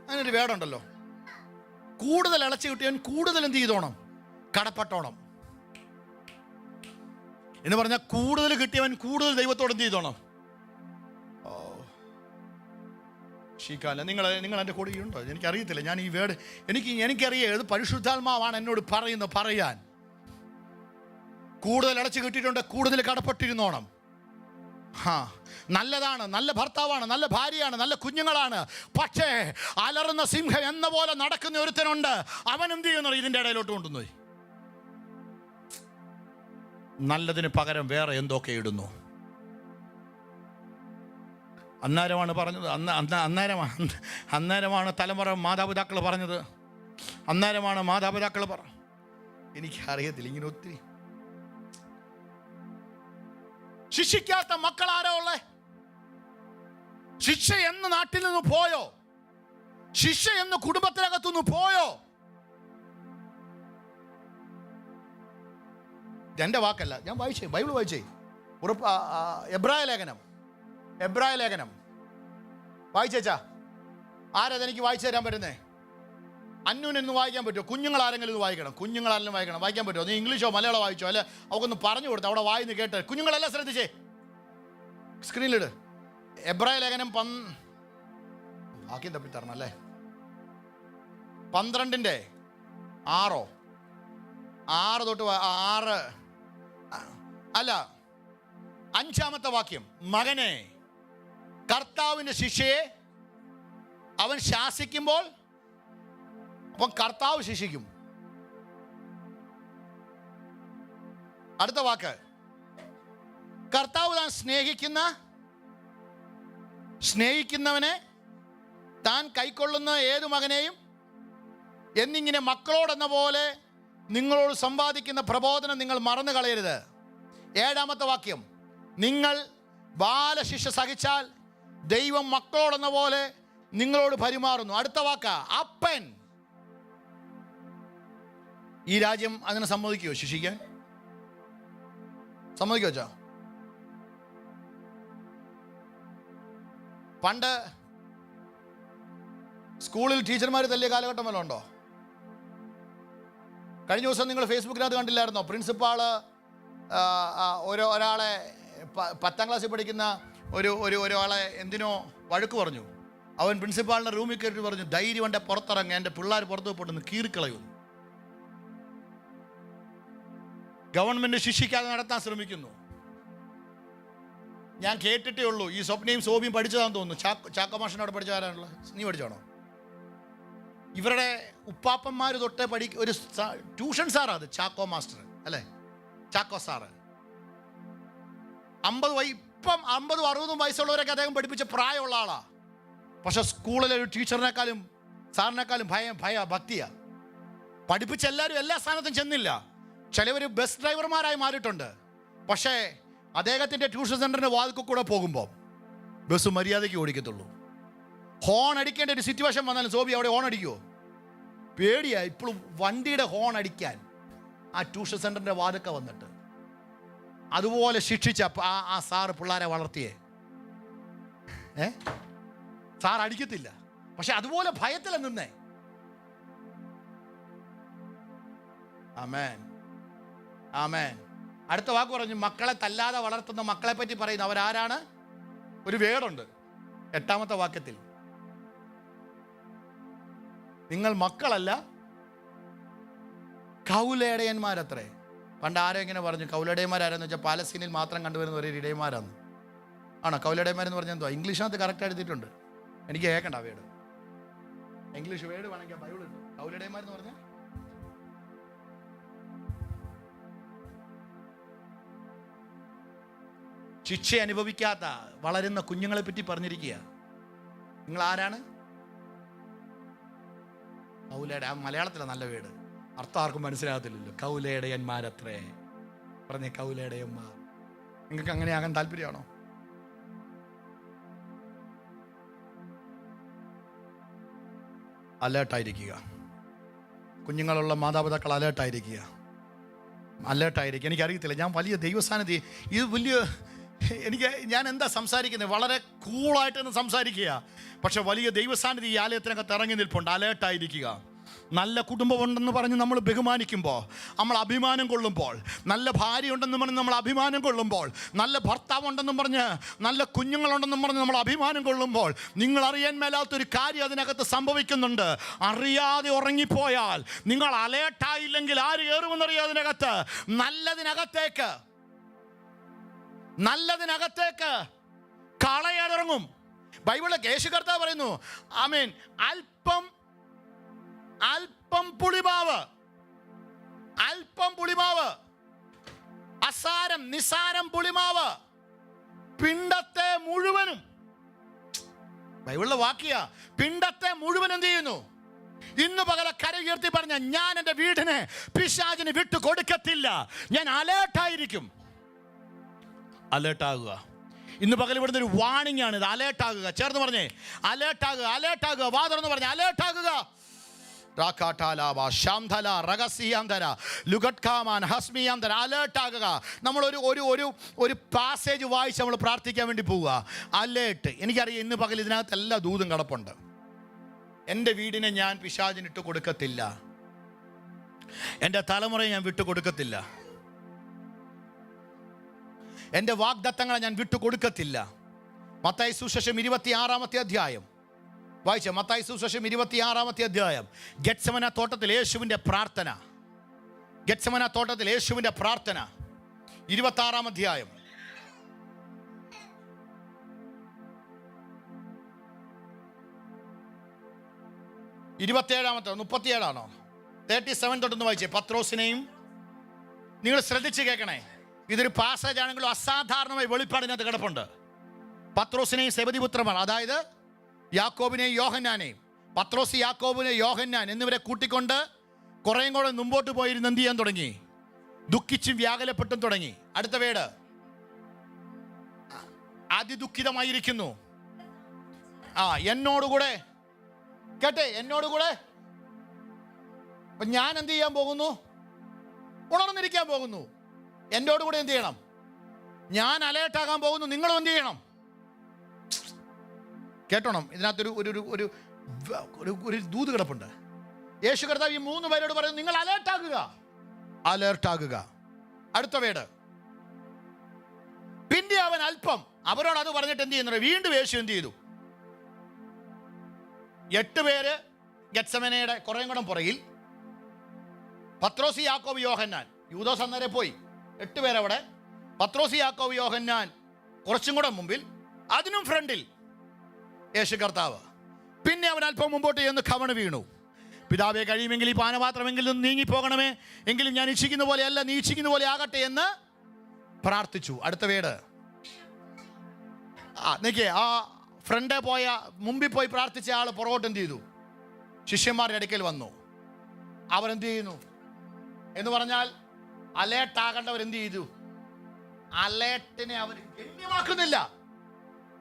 അങ്ങനൊരു വേടുണ്ടല്ലോ, കൂടുതൽ ഇളച്ചു കിട്ടിയവൻ കൂടുതൽ എന്ത് ചെയ്തോണം? കടപ്പെട്ടോണം എന്ന് പറഞ്ഞാൽ കൂടുതൽ കിട്ടിയവൻ കൂടുതൽ ദൈവത്തോട് എന്ത് ചെയ്തോണം? നിങ്ങൾ എൻ്റെ കൂടെ ഉണ്ടോ? എനിക്കറിയത്തില്ല. ഞാൻ ഈ വേർഡ് എനിക്കറിയാം, ഇത് പരിശുദ്ധാത്മാവാണ് എന്നോട് പറയാൻ. കൂടുതൽ അടച്ചു കിട്ടിയിട്ടുണ്ട്, കൂടുതൽ കടപ്പെട്ടിരുന്നോണം. നല്ലതാണ്, നല്ല ഭർത്താവാണ്, നല്ല ഭാര്യയാണ്, നല്ല കുഞ്ഞുങ്ങളാണ്. പക്ഷേ അലറുന്ന സിംഹം എന്ന പോലെ നടക്കുന്ന ഒരുത്തനുണ്ട്. അവൻ എന്ത് ചെയ്യുന്നു? ഇതിൻ്റെ ഇടയിലോട്ട് കൊണ്ടുപോയി നല്ലതിന് പകരം വേറെ എന്തൊക്കെ ഇടുന്നു. അന്നേരമാണ് പറഞ്ഞത്, അന്നേരമാണ് തലമുറ മാതാപിതാക്കൾ പറഞ്ഞത്. അന്നേരമാണ് മാതാപിതാക്കൾ എനിക്കറിയത്തില്ല, ഇങ്ങനെ ഒത്തിരി ശിക്ഷിക്കാത്ത മക്കൾ ആരോ ഉള്ളേ? ശിക്ഷ എന്ന് നാട്ടിൽ നിന്ന് പോയോ? ശിക്ഷ എന്ന് കുടുംബത്തിനകത്തുനിന്ന് പോയോ? എൻ്റെ വാക്കല്ല, ഞാൻ വായിച്ചേ, ബൈബിൾ വായിച്ചേ. എബ്രായ ലേഖനം വായിച്ചേച്ചാ. ആരതെനിക്ക് വായിച്ചു തരാൻ പറ്റുന്നേ? അന്നൂനെന്ന് വായിക്കാൻ പറ്റുമോ? കുഞ്ഞുങ്ങൾ ആരെങ്കിലും ഇത് വായിക്കണം, കുഞ്ഞുങ്ങളാരെങ്കിലും വായിക്കണം. വായിക്കാൻ പറ്റുമോ? നീ ഇംഗ്ലീഷോ മലയാളം വായിച്ചോ, അല്ലെ അവക്കൊന്ന് പറഞ്ഞു കൊടുത്തു, അവിടെ വായിന്ന് കേട്ട്. കുഞ്ഞുങ്ങളെല്ലാം ശ്രദ്ധിച്ചേ, സ്ക്രീനിലിട്. എബ്രായ ലേഖനം ആക്കി തപ്പിത്തരണം അല്ലേ, 12:6 തൊട്ട് 6 അല്ല 5-ാമത്തെ വാക്യം. മകനെ, കർത്താവിൻ്റെ ശിക്ഷയെ അവൻ ശാസിക്കുമ്പോൾ അപ്പം കർത്താവ് ശിക്ഷിക്കും. അടുത്ത വാക്ക്, കർത്താവ് താൻ സ്നേഹിക്കുന്നവനെ താൻ കൈക്കൊള്ളുന്ന ഏതു മകനെയും എന്നിങ്ങനെ മക്കളോടെന്ന പോലെ നിങ്ങളോട് സമ്പാദിക്കുന്ന പ്രബോധനം നിങ്ങൾ മറന്നു കളയരുത്. 7-ാമത്തെ വാക്യം, നിങ്ങൾ ബാലശിക്ഷ സഹിച്ചാൽ ദൈവം മക്കളോടെന്ന പോലെ നിങ്ങളോട് പെരുമാറുന്നു. അടുത്ത വാക്ക, അപ്പൻ. ഈ രാജ്യം അതിനെ സമ്മതിക്കുമോ? ശിക്ഷിക്കാൻ സമ്മതിക്കോ? വെച്ചാ പണ്ട് സ്കൂളിൽ ടീച്ചർമാർ തല്ലിയ കാലഘട്ടം വല്ലതും ഉണ്ടോ? കഴിഞ്ഞ ദിവസം നിങ്ങൾ ഫേസ്ബുക്കിനകത്ത് കണ്ടില്ലായിരുന്നോ? പ്രിൻസിപ്പാള് ഒരാളെ 10ാം ക്ലാസ്സിൽ പഠിക്കുന്ന ഒരാളെ എന്തിനോ വഴക്ക് പറഞ്ഞു. അവൻ പ്രിൻസിപ്പാളിൻ്റെ റൂമിൽ കയറി പറഞ്ഞു, ധൈര്യം എൻ്റെ പുറത്തിറങ്ങി, എൻ്റെ പിള്ളേർ പുറത്ത് പോട്ടെന്ന് കീറിക്കളയുന്നു. ഗവൺമെൻറ് ശിക്ഷിക്കാതെ നടത്താൻ ശ്രമിക്കുന്നു. ഞാൻ കേട്ടിട്ടേ ഉള്ളൂ. ഈ സ്വപ്നയും സോബിയും പഠിച്ചതാണെന്ന് തോന്നുന്നു. ചാക്കോ മാഷിനെ അവിടെ പഠിച്ചവരാണല്ലോ. നീ പഠിച്ചാണോ? ഇവരുടെ ഉപ്പാപ്പന്മാർ തൊട്ടേ ഒരു ട്യൂഷൻ സാറാണ് അത്, ചാക്കോ മാസ്റ്റർ അല്ലേ, ചാക്കോ സാറ്. 50-60 വയസ്സുള്ളവരൊക്കെ അദ്ദേഹം പഠിപ്പിച്ച പ്രായമുള്ള ആളാ. പക്ഷെ സ്കൂളിലെ ഒരു ടീച്ചറിനേക്കാളും സാറിനേക്കാളും ഭക്തിയാ. പഠിപ്പിച്ച എല്ലാവരും എല്ലാ സ്ഥാനത്തും ചെന്നില്ല. ചിലവർ ബസ് ഡ്രൈവർമാരായി മാറിയിട്ടുണ്ട്. പക്ഷേ അദ്ദേഹത്തിൻ്റെ ട്യൂഷൻ സെൻ്ററിൻ്റെ വാതിൽക്കൽ കൂടെ പോകുമ്പോൾ ബസ് മര്യാദയ്ക്ക് ഓടിക്കത്തുള്ളൂ. ഹോൺ അടിക്കേണ്ട ഒരു സിറ്റുവേഷൻ വന്നാലും സോബി അവിടെ ഹോൺ അടിക്കുമോ? പേടിയാ ഇപ്പോഴും വണ്ടിയുടെ ഹോൺ അടിക്കാൻ. ആ ട്യൂഷൻ സെൻ്ററിൻ്റെ വാതിൽക്ക വന്നിട്ട് അതുപോലെ ശിക്ഷിച്ച ആ സാറ് പിള്ളേരെ വളർത്തിയേ. സാർ അടിക്കത്തില്ല, പക്ഷെ അതുപോലെ ഭയത്തില നിന്നേ. ആമേൻ, ആമേൻ. അടുത്ത വാക്ക് പറഞ്ഞു, മക്കളെ തല്ലാതെ വളർത്തുന്ന മക്കളെ പറ്റി പറയുന്നു. അവരാരാണ്? ഒരു വേടുണ്ട് 8-ാമത്തെ വാക്യത്തിൽ, നിങ്ങൾ മക്കളല്ല കൗലേടയന്മാരത്രേ. പണ്ട് ആരോ ഇങ്ങനെ പറഞ്ഞു, കൗലേടയന്മാരാരെന്ന് വെച്ചാൽ പാലസ്തീനിൽ മാത്രം കണ്ടുവരുന്ന ഒരു ഇടയന്മാരാണ്. ആണോ? കൗലേടയന്മാരെന്ന് പറഞ്ഞാൽ എന്തുവാ? ഇംഗ്ലീഷിനകത്ത് കറക്റ്റ് എഴുതിയിട്ടുണ്ട്. എനിക്ക് കേൾക്കണ്ട വേട്, ഇംഗ്ലീഷ് വേട് വേണമെങ്കിൽ ബൈബിൾ ഉണ്ട്. കൗലേടയന്മാരെന്ന് പറഞ്ഞാൽ ശിക്ഷ അനുഭവിക്കാത്ത വളരുന്ന കുഞ്ഞുങ്ങളെ പറ്റി പറഞ്ഞിരിക്കുക. നിങ്ങൾ ആരാണ്? കൗലേട. മലയാളത്തിലാണ് നല്ല വീട്, അർത്ഥം ആർക്കും മനസ്സിലാകത്തില്ലല്ലോ. കൗലേടയന്മാരത്രേ പറഞ്ഞ കൗലേടയന്മാർ. നിങ്ങൾക്ക് അങ്ങനെ ആകാൻ താല്പര്യമാണോ? അലേർട്ടായിരിക്കുക. കുഞ്ഞുങ്ങളുള്ള മാതാപിതാക്കൾ അലേർട്ടായിരിക്കുക. എനിക്കറിയത്തില്ല, ഞാൻ വലിയ ദൈവസാന്നിധ്യം, ഇത് വലിയ ഞാൻ എന്താ സംസാരിക്കുന്നത്? വളരെ കൂളായിട്ടൊന്ന് സംസാരിക്കുക. പക്ഷെ വലിയ ദൈവസാന്നിധ്യം ഈ ആലയത്തിനകത്ത് ഇറങ്ങി നിൽപ്പുണ്ട്. അലേർട്ടായിരിക്കുക. നല്ല കുടുംബമുണ്ടെന്ന് പറഞ്ഞ് നമ്മൾ ബഹുമാനിക്കുമ്പോൾ, നമ്മൾ അഭിമാനം കൊള്ളുമ്പോൾ, നല്ല ഭാര്യ ഉണ്ടെന്ന് പറഞ്ഞ് നമ്മൾ അഭിമാനം കൊള്ളുമ്പോൾ, നല്ല ഭർത്താവുണ്ടെന്നും പറഞ്ഞ്, നല്ല കുഞ്ഞുങ്ങളുണ്ടെന്നും പറഞ്ഞ് നമ്മൾ അഭിമാനം കൊള്ളുമ്പോൾ, നിങ്ങൾ അറിയാൻ മേലാത്തൊരു കാര്യം അതിനകത്ത് സംഭവിക്കുന്നുണ്ട്. അറിയാതെ ഉറങ്ങിപ്പോയാൽ, നിങ്ങൾ അലേർട്ടായില്ലെങ്കിൽ ആര് കയറുമെന്നറിയാം അതിനകത്ത്? നല്ലതിനകത്തേക്ക് കളയിറങ്ങും. ബൈബിളിൽ യേശു കർത്താവ് പറയുന്നു, ആമേൻ, അല്പം പുളിമാവ്, നിസാരം പുളിമാവ് പിണ്ടത്തെ മുഴുവനും, ബൈബിളിലെ വാക്യ, പിണ്ടത്തെ മുഴുവൻ എന്ത് ചെയ്യുന്നു? ഇന്ന് പകല കര ഉയർത്തി പറഞ്ഞ, ഞാൻ എൻ്റെ വീടിനെ പിശാചിന് വിട്ടു കൊടുക്കത്തില്ല. ഞാൻ അലേർട്ടായിരിക്കും. അലേർട്ടാകുക. ഇന്ന് പകൽ ഇവിടുന്ന് ഒരു വാണിംഗ് ആണ് ഇത്. അലേർട്ടാകുക. ചേർന്ന് പറഞ്ഞേ, അലേർട്ടാകുക. വാതുറന്ന് പറഞ്ഞേ, അലേർട്ടാകുക. അലേർട്ടാകുക. നമ്മളൊരു പാസേജ് വായിച്ച് നമ്മൾ പ്രാർത്ഥിക്കാൻ വേണ്ടി പോവുക. അലേർട്ട്. എനിക്കറിയാം ഇന്ന് പകൽ ഇതിനകത്ത് എല്ലാ ദൂതും കിടപ്പുണ്ട്. എൻ്റെ വീടിനെ ഞാൻ പിശാചിനിട്ട് കൊടുക്കത്തില്ല. എൻ്റെ തലമുറയെ ഞാൻ വിട്ടുകൊടുക്കത്തില്ല. എൻ്റെ വാഗ്ദത്തങ്ങളെ ഞാൻ വിട്ടുകൊടുക്കത്തില്ല. മത്തായി സുവിശേഷം 26-ാമത്തെ അധ്യായം വായിച്ച. മത്തായി സുവിശേഷം 26-ാമത്തെ അധ്യായം. ഗെത്സമന തോട്ടത്തിൽ യേശുവിൻ്റെ പ്രാർത്ഥന. 26-ാം അധ്യായം. 27 37 37 തൊട്ടൊന്ന് വായിച്ചേ. പത്രോസിനെയും നിങ്ങൾ ശ്രദ്ധിച്ച് കേൾക്കണേ. ഇതൊരു പാസേജ് ആണെങ്കിലും അസാധാരണമായി വെളിപ്പാടിനകത്ത് കിടപ്പുണ്ട്. പത്രോസിനെയും സെബദിപുത്രന്മാർ, അതായത് യാക്കോബിനെയും യോഹന്നാനെയും, പത്രോസ്, യാക്കോബിനെ, യോഹന്നാൻ എന്നിവരെ കൂട്ടിക്കൊണ്ട് കുറേയും കൂടെ മുമ്പോട്ട് പോയിരുന്ന് എന്ത് ചെയ്യാൻ തുടങ്ങി? ദുഃഖിച്ചും വ്യാകുലപ്പെട്ടും തുടങ്ങി. അടുത്ത വേട്, അതിദുഃഖിതമായിരിക്കുന്നു. എന്നോടുകൂടെ കേട്ടെ, എന്നോടുകൂടെ. അപ്പൊ ഞാൻ എന്ത് ചെയ്യാൻ പോകുന്നു? ഉണർന്നിരിക്കാൻ പോകുന്നു. എന്നോടുകൂടെ എന്ത് ചെയ്യണം? ഞാൻ അലേർട്ടാകാൻ പോകുന്നു. നിങ്ങളും എന്ത് ചെയ്യണം? കേട്ടോണം. ഇതിനകത്തൊരു ഒരു ഒരു ഒരു ദൂത് കിടപ്പുണ്ട്. യേശു കർത്താവ് ഈ 3 പേരോട് പറയുന്നു, നിങ്ങൾ അലേർട്ടാകുക, അലേർട്ടാകുക. അടുത്ത വേട്, പിന്നെ അവൻ അല്പം അവരോട് അത് പറഞ്ഞിട്ട് എന്ത് ചെയ്യുന്നു? വീണ്ടും യേശു എന്ത് ചെയ്തു? 8 പേര് ഗെത്സമനയുടെ കുറേയും കൂടെ പുറകിൽ, പത്രോസ്, യാക്കോബ്, യോഹന്നാൻ. യൂദാസ് അന്നേരം പോയി. 8 പേരവിടെ. പത്രോസ്, യാക്കോബ്, യോഹന്നാൻ കുറച്ചും കൂടെ മുമ്പിൽ, അതിനും ഫ്രണ്ടിൽ യേശു കർത്താവ്. പിന്നെ അവൻ അല്പം മുമ്പോട്ട് ചെന്ന് കവണ് വീണു. പിതാവെ, കഴിയുമെങ്കിൽ ഈ പാനപാത്രമെങ്കിൽ നിന്ന് നീങ്ങിപ്പോകണമേ, എങ്കിലും ഞാൻ ഇച്ഛിക്കുന്ന പോലെ അല്ല, നീ ഇച്ഛിക്കുന്ന പോലെ ആകട്ടെ എന്ന് പ്രാർത്ഥിച്ചു. അടുത്ത വേട്, നിൽക്കേ. ആ ഫ്രണ്ടേ പോയ, മുമ്പിൽ പോയി പ്രാർത്ഥിച്ച ആൾ പുറകോട്ട് എന്ത് ചെയ്തു? ശിഷ്യന്മാരുടെ അടുക്കൽ വന്നു. അവരെന്ത് ചെയ്യുന്നു എന്ന് പറഞ്ഞാൽ, അലേർട്ടാകേണ്ടവർ എന്ത് ചെയ്തു? അലേർട്ടിനെ അവർ ഗണ്യമാക്കുന്നില്ല.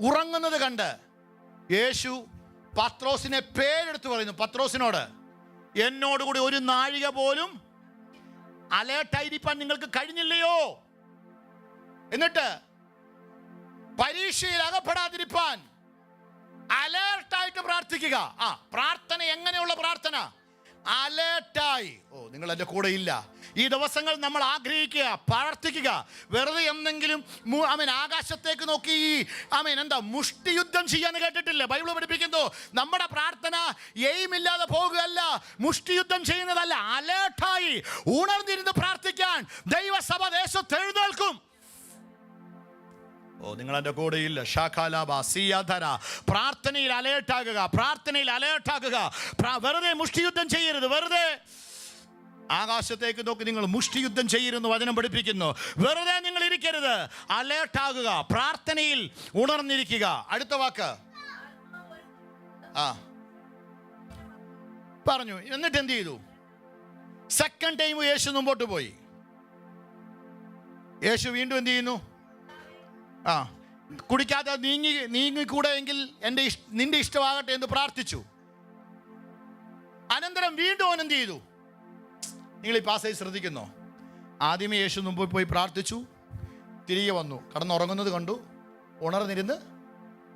ഉറങ്ങുന്നത് കണ്ട് യേശു പത്രോസിനെ പേരെടുത്ത് പറയുന്നു. പത്രോസിനോട്, എന്നോടുകൂടി ഒരു നാഴിക പോലും അലേർട്ടായിരിക്കാൻ നിങ്ങൾക്ക് കഴിഞ്ഞില്ലയോ? എന്നിട്ട് പരീക്ഷയിൽ അകപ്പെടാതിരിക്കാൻ അലേർട്ടായിട്ട് പ്രാർത്ഥിക്കുക. പ്രാർത്ഥന എങ്ങനെയുള്ള പ്രാർത്ഥന? അലേർട്ടായി. നിങ്ങൾ എൻ്റെ കൂടെ ഇല്ല. ഈ ദിവസങ്ങൾ നമ്മൾ ആഗ്രഹിക്കുക, പ്രാർത്ഥിക്കുക. വെറുതെ എന്തെങ്കിലും ആകാശത്തേക്ക് നോക്കി എന്താ മുഷ്ടിയുദ്ധം ചെയ്യാന്ന് കേട്ടിട്ടില്ല? ബൈബിൾ പഠിപ്പിക്കുന്നു, നമ്മുടെ പ്രാർത്ഥന എയിമില്ലാതെ പോകുകയല്ല, മുഷ്ടിയുദ്ധം ചെയ്യുന്നതല്ല. അലേർട്ടായി ഉണർന്നിരുന്ന് പ്രാർത്ഥിക്കാൻ ദൈവസഭ ദേശത്ത് എഴുന്നേൽക്കും. നിങ്ങൾ എൻ്റെ കൂടെയില്ല. പ്രാർത്ഥനയിൽ അലേർട്ടാകുക, പ്രാർത്ഥനയിൽ അലേർട്ടാകുക. വെറുതെ മുഷ്ടിയുദ്ധം ചെയ്യരുത്. വെറുതെ ആകാശത്തേക്ക് നോക്കി നിങ്ങൾ മുഷ്ടിയുദ്ധം ചെയ്യരുതെന്ന് വചനം പഠിപ്പിക്കുന്നു. വെറുതെ നിങ്ങൾ ഇരിക്കരുത്, അലേർട്ടാകുക, പ്രാർത്ഥനയിൽ ഉണർന്നിരിക്കുക. അടുത്ത വാക്ക് പറഞ്ഞു. എന്നിട്ട് എന്ത് ചെയ്തു? സെക്കൻഡ് ടൈം യേശു മുമ്പോട്ട് പോയി. യേശു വീണ്ടും എന്ത് ചെയ്യുന്നു? കുടിക്കാതെ നീങ്ങിക്കൂടെ എങ്കിൽ നിന്റെ ഇഷ്ടമാകട്ടെ എന്ന് പ്രാർത്ഥിച്ചു. അനന്തരം വീണ്ടും അവൻ എന്ത് ചെയ്തു? നിങ്ങൾ ഈ പാസേജ് ശ്രദ്ധിക്കുന്നോ? ആദ്യമേ യേശു മുമ്പ് പോയി പ്രാർത്ഥിച്ചു, തിരികെ വന്നു, കടന്നുറങ്ങുന്നത് കണ്ടു, ഉണർന്നിരുന്ന്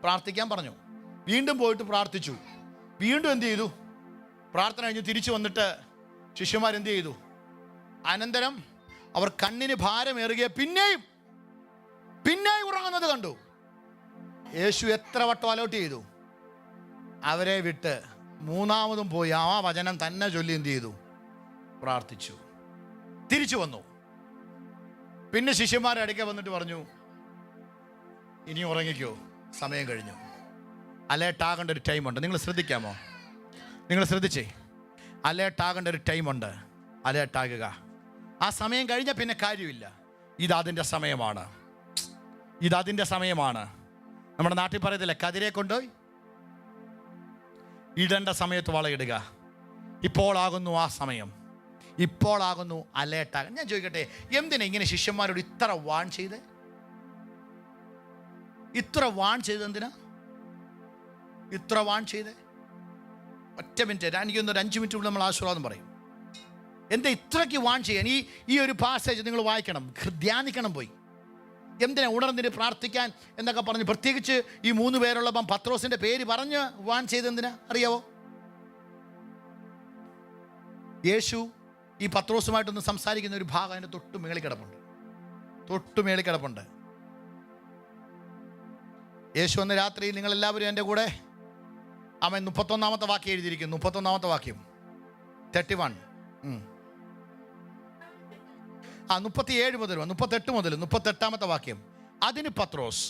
പ്രാർത്ഥിക്കാൻ പറഞ്ഞു. വീണ്ടും പോയിട്ട് പ്രാർത്ഥിച്ചു. വീണ്ടും എന്ത് ചെയ്തു? പ്രാർത്ഥന കഴിഞ്ഞ് തിരിച്ചു വന്നിട്ട് ശിഷ്യന്മാരെന്ത് ചെയ്തു? അനന്തരം അവർ കണ്ണിന് ഭാരമേറുകയെ പിന്നെയും ഉറങ്ങുന്നത് കണ്ടു. യേശു എത്ര വട്ടം അലോട്ട് ചെയ്തു? അവരെ വിട്ട് മൂന്നാമതും പോയി ആ വചനം തന്നെ ചൊല്ലി എന്ത് ചെയ്തു? പ്രാർത്ഥിച്ചു. തിരിച്ചു വന്നു. പിന്നെ ശിഷ്യന്മാരെ അടുക്കെ വന്നിട്ട് പറഞ്ഞു, ഇനി ഉറങ്ങിക്കോ, സമയം കഴിഞ്ഞു. അലേർട്ടാകേണ്ട ഒരു ടൈമുണ്ട്. നിങ്ങൾ ശ്രദ്ധിക്കാമോ? നിങ്ങൾ ശ്രദ്ധിച്ചേ. അലേർട്ടാകേണ്ട ഒരു ടൈമുണ്ട്. അലേർട്ടാകുക. ആ സമയം കഴിഞ്ഞ പിന്നെ കാര്യമില്ല. ഇതതിൻ്റെ സമയമാണ്. ഇതതിൻ്റെ സമയമാണ്. നമ്മുടെ നാട്ടിൽ പറയത്തില്ല, കതിരെ കൊണ്ടുപോയി ഇടേണ്ട സമയത്ത് വളയിടുക. ഇപ്പോളാകുന്നു ആ സമയം. ഇപ്പോളാകുന്നു അലേർട്ടാകാൻ. ഞാൻ ചോദിക്കട്ടെ, എന്തിനാ ഇങ്ങനെ ശിഷ്യന്മാരോട് ഇത്ര വാൺ ചെയ്ത്? ഇത്ര വാൺ ചെയ്ത് എന്തിനാ? ഇത്ര വാൺ ചെയ്ത്? ഒറ്റ മിനിറ്റ്, എനിക്കൊന്നൊരു 5 മിനിറ്റ് നമ്മൾ ആശീർവാദം പറയും. എന്താ ഇത്രയ്ക്ക് വാൺ ചെയ്യാൻ? ഈ ഒരു പാസേജ് നിങ്ങൾ വായിക്കണം, ധ്യാനിക്കണം. പോയി എന്തിനാ ഉണർന്നിട്ട് പ്രാർത്ഥിക്കാൻ എന്നൊക്കെ പറഞ്ഞ്, പ്രത്യേകിച്ച് ഈ 3 പേരുള്ളപ്പം പത്രോസിന്റെ പേര് പറഞ്ഞ് വാൺ ചെയ്തെന്തിനാ അറിയാവോ? യേശു ഈ പത്രോസുമായിട്ടൊന്ന് സംസാരിക്കുന്ന ഒരു ഭാഗം അതിൻ്റെ തൊട്ട് മേളിൽ കിടപ്പുണ്ട്. യേശു അന്ന് രാത്രിയിൽ നിങ്ങളെല്ലാവരും എൻ്റെ കൂടെ 31-ാമത്തെ വാക്യം എഴുതിയിരിക്കുന്നു. 31-ാമത്തെ വാക്യം 31. 37 മുതൽ 38 മുതൽ 38-ാമത്തെ വാക്യം. അതിന് പത്രോസ്,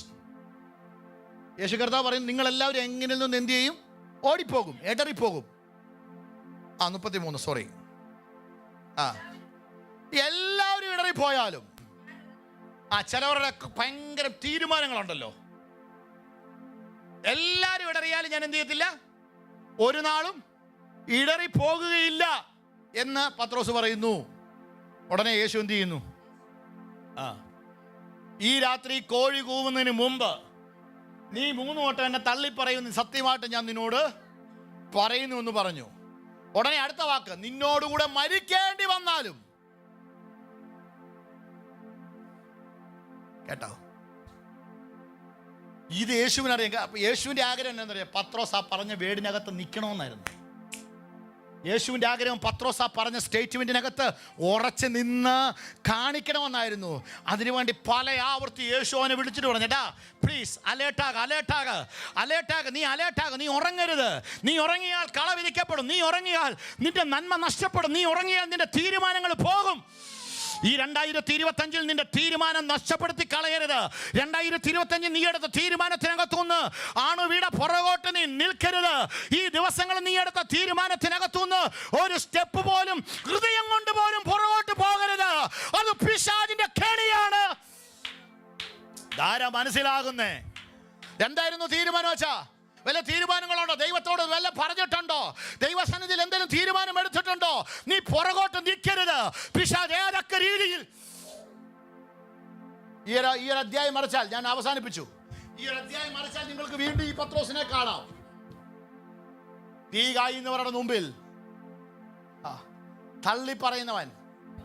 യേശു കർത്താവ് പറയും, നിങ്ങളെല്ലാവരും എങ്ങനെ നിന്ന് എന്ത് ചെയ്യും? ഓടിപ്പോകും, എടറിപ്പോകും. 33, സോറി. എല്ലാവരും ഇടറിപ്പോയാലും ചിലവരുടെ ഭയങ്കര തീരുമാനങ്ങളുണ്ടല്ലോ. എല്ലാവരും ഇടറിയാലും ഞാൻ എന്ത് ചെയ്യത്തില്ല, ഒരു നാളും ഇടറിപ്പോകുകയില്ല എന്ന് പത്രോസ് പറയുന്നു. ഉടനെ യേശു എന്ത് ചെയ്യുന്നു? ഈ രാത്രി കോഴി കൂവുന്നതിന് മുമ്പ് നീ 3 വട്ടം എന്നെ തള്ളിപ്പറയുന്നു, സത്യമായിട്ട് ഞാൻ നിന്നോട് പറയുന്നു എന്ന് പറഞ്ഞു. ഉടനെ അടുത്ത വാക്ക്, നിന്നോടുകൂടെ മരിക്കേണ്ടി വന്നാലും. കേട്ടോ? ഇത് യേശുവിനറിയാം. യേശുവിൻ്റെ ആഗ്രഹം എന്താ പറയുക? പത്രോസ് ആ പറഞ്ഞ വേടിനകത്ത് നിൽക്കണമെന്നായിരുന്നു. യേശുവിൻ്റെ ആഗ്രഹം പത്രോസ് ആ പറഞ്ഞ സ്റ്റേറ്റ്മെൻറ്റിനകത്ത് ഉറച്ച് നിന്ന് കാണിക്കണമെന്നായിരുന്നു. അതിനുവേണ്ടി പല ആവർത്തി യേശു അവനെ വിളിച്ചിട്ട് പറഞ്ഞു, എടാ പ്ലീസ് അലേർട്ടാക, നീ അലേർട്ടാക, നീ ഉറങ്ങരുത്. നീ ഉറങ്ങിയാൽ കള വിധിക്കപ്പെടും, നീ ഉറങ്ങിയാൽ നിന്റെ നന്മ നഷ്ടപ്പെടും, നീ ഉറങ്ങിയാൽ നിന്റെ തീരുമാനങ്ങൾ പോകും. ഈ 2025 നിന്റെ തീരുമാനം നഷ്ടപ്പെടുത്തി കളയരുത്. 2025 നീ എടുത്ത തീരുമാനത്തിനകത്തുനിന്ന് വീട പുറകോട്ട് നീ നിൽക്കരുത്. ഈ ദിവസങ്ങൾ നീ എടുത്ത തീരുമാനത്തിനകത്തുനിന്ന് ഒരു സ്റ്റെപ്പ് പോലും, ഹൃദയം കൊണ്ട് പോലും പുറകോട്ട് പോകരുത്. അത് പിശാചിന്റെ കെണിയാണ്. ധാരാ മനസ്സിലാകുന്നേ? എന്തായിരുന്നു തീരുമാനം വെച്ചാ? വല്ല തീരുമാനങ്ങളുണ്ടോ? ദൈവത്തോട് വല്ല പറഞ്ഞിട്ടുണ്ടോ? ദൈവസന്നിധിയിൽ എന്തെങ്കിലും തീരുമാനം എടുത്തിട്ടുണ്ടോ? നീ പുറകോട്ട് നിൽക്കരുത്. പിശാച് ഏതൊക്കെ രീതിയിൽ ഈ ഒരു അധ്യായം മറിച്ചാൽ, ഞാൻ അവസാനിപ്പിച്ചു. ഈ ഒരു അധ്യായം മറിച്ചാൽ നിങ്ങൾക്ക് വീണ്ടും ഈ പത്രോസിനെ കാണാം. തീ കായുന്നവരുടെ മുമ്പിൽ തള്ളി പറയുന്നവൻ.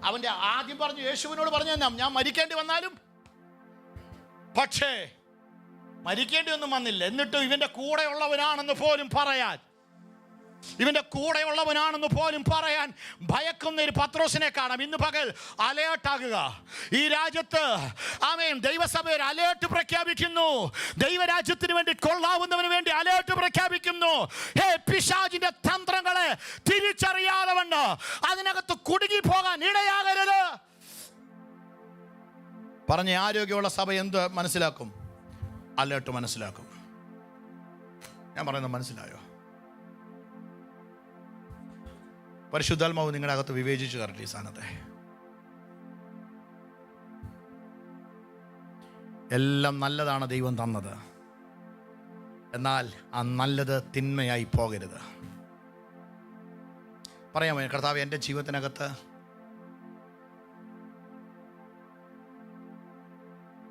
അവന്റെ ആദ്യം പറഞ്ഞു, യേശുവിനോട് പറഞ്ഞു, ഞാൻ മരിക്കേണ്ടി വന്നാലും. പക്ഷേ മരിക്കേണ്ടി ഒന്നും വന്നില്ല. എന്നിട്ടും ഇവന്റെ കൂടെയുള്ളവനാണെന്ന് പോലും പറയാൻ ഭയക്കുന്ന ഒരു പത്രോസിനെ കാണാം. ഇന്ന് പകൽ അലേർട്ടാകുക. ഈ രാജ്യത്ത് ദൈവസഭ ഒരു അലേർട്ട് പ്രഖ്യാപിക്കുന്നു. ദൈവരാജ്യത്തിന് വേണ്ടി കൊള്ളാവുന്നവന് വേണ്ടി അലേർട്ട് പ്രഖ്യാപിക്കുന്നു. പിശാചിന്റെ തന്ത്രങ്ങളെ തിരിച്ചറിയാതെ വണ്ണം അതിനകത്ത് കുടുങ്ങി പോകാൻ ഇടയാകരുത്. പറഞ്ഞ ആരോഗ്യമുള്ള സഭ എന്ത് മനസ്സിലാക്കും? അലേർട്ട് മനസ്സിലാക്കും. ഞാൻ പറയുന്നത് മനസ്സിലായോ? പരിശുദ്ധാത്മാവ് നിങ്ങളുടെ അകത്ത് വിവേചിച്ചു തരട്ടെ ഈ സാധനത്തെ. എല്ലാം നല്ലതാണ് ദൈവം തന്നത്. എന്നാൽ ആ നല്ലത് തിന്മയായി പോകരുത്. പറയാമോ? കർത്താവ്, എൻ്റെ ജീവിതത്തിനകത്ത്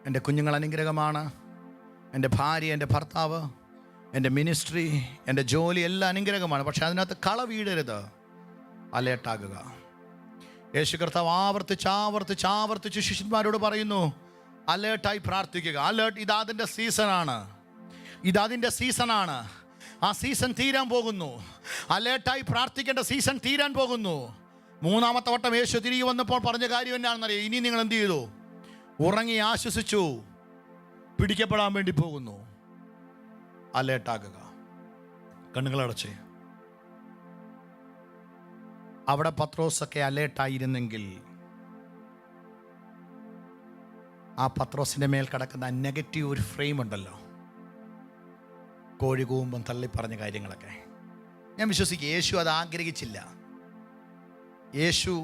എൻ്റെ കുഞ്ഞുങ്ങൾ അനുഗ്രഹമാണ്, എൻ്റെ ഭാര്യ, എൻ്റെ ഭർത്താവ്, എൻ്റെ മിനിസ്ട്രി, എൻ്റെ ജോലി എല്ലാം അനുഗ്രഹമാണ്. പക്ഷെ അതിനകത്ത് കള വീഴരുത്. അലേർട്ടാകുക. യേശു കർത്താവ് ആവർത്തിച്ച് ശിഷ്യന്മാരോട് പറയുന്നു, അലേർട്ടായി പ്രാർത്ഥിക്കുക. അലേർട്ട്, ഇതതിൻ്റെ സീസണാണ്. ആ സീസൺ തീരാൻ പോകുന്നു. അലേർട്ടായി പ്രാർത്ഥിക്കേണ്ട സീസൺ തീരാൻ പോകുന്നു. 3-ാമത്തെ വട്ടം യേശു തിരികെ വന്നപ്പോൾ പറഞ്ഞ കാര്യം എന്നാണെന്നറിയാം? ഇനി നിങ്ങൾ എന്ത് ചെയ്തു? ഉറങ്ങി ആശ്വസിച്ചു, പിടിക്കപ്പെടാൻ വേണ്ടി പോകുന്നു. അലേർട്ടാകുക. കണ്ണുകളടച്ച്. അവിടെ പത്രോസൊക്കെ അലേർട്ടായിരുന്നെങ്കിൽ ആ പത്രോസിന്റെ മേൽ കിടക്കുന്ന നെഗറ്റീവ് ഒരു ഫ്രെയിം ഉണ്ടല്ലോ, കോഴി കൂമ്പം തള്ളി പറഞ്ഞ കാര്യങ്ങളൊക്കെ, ഞാൻ വിശ്വസിക്കും യേശു അത് ആഗ്രഹിച്ചില്ല. യേശു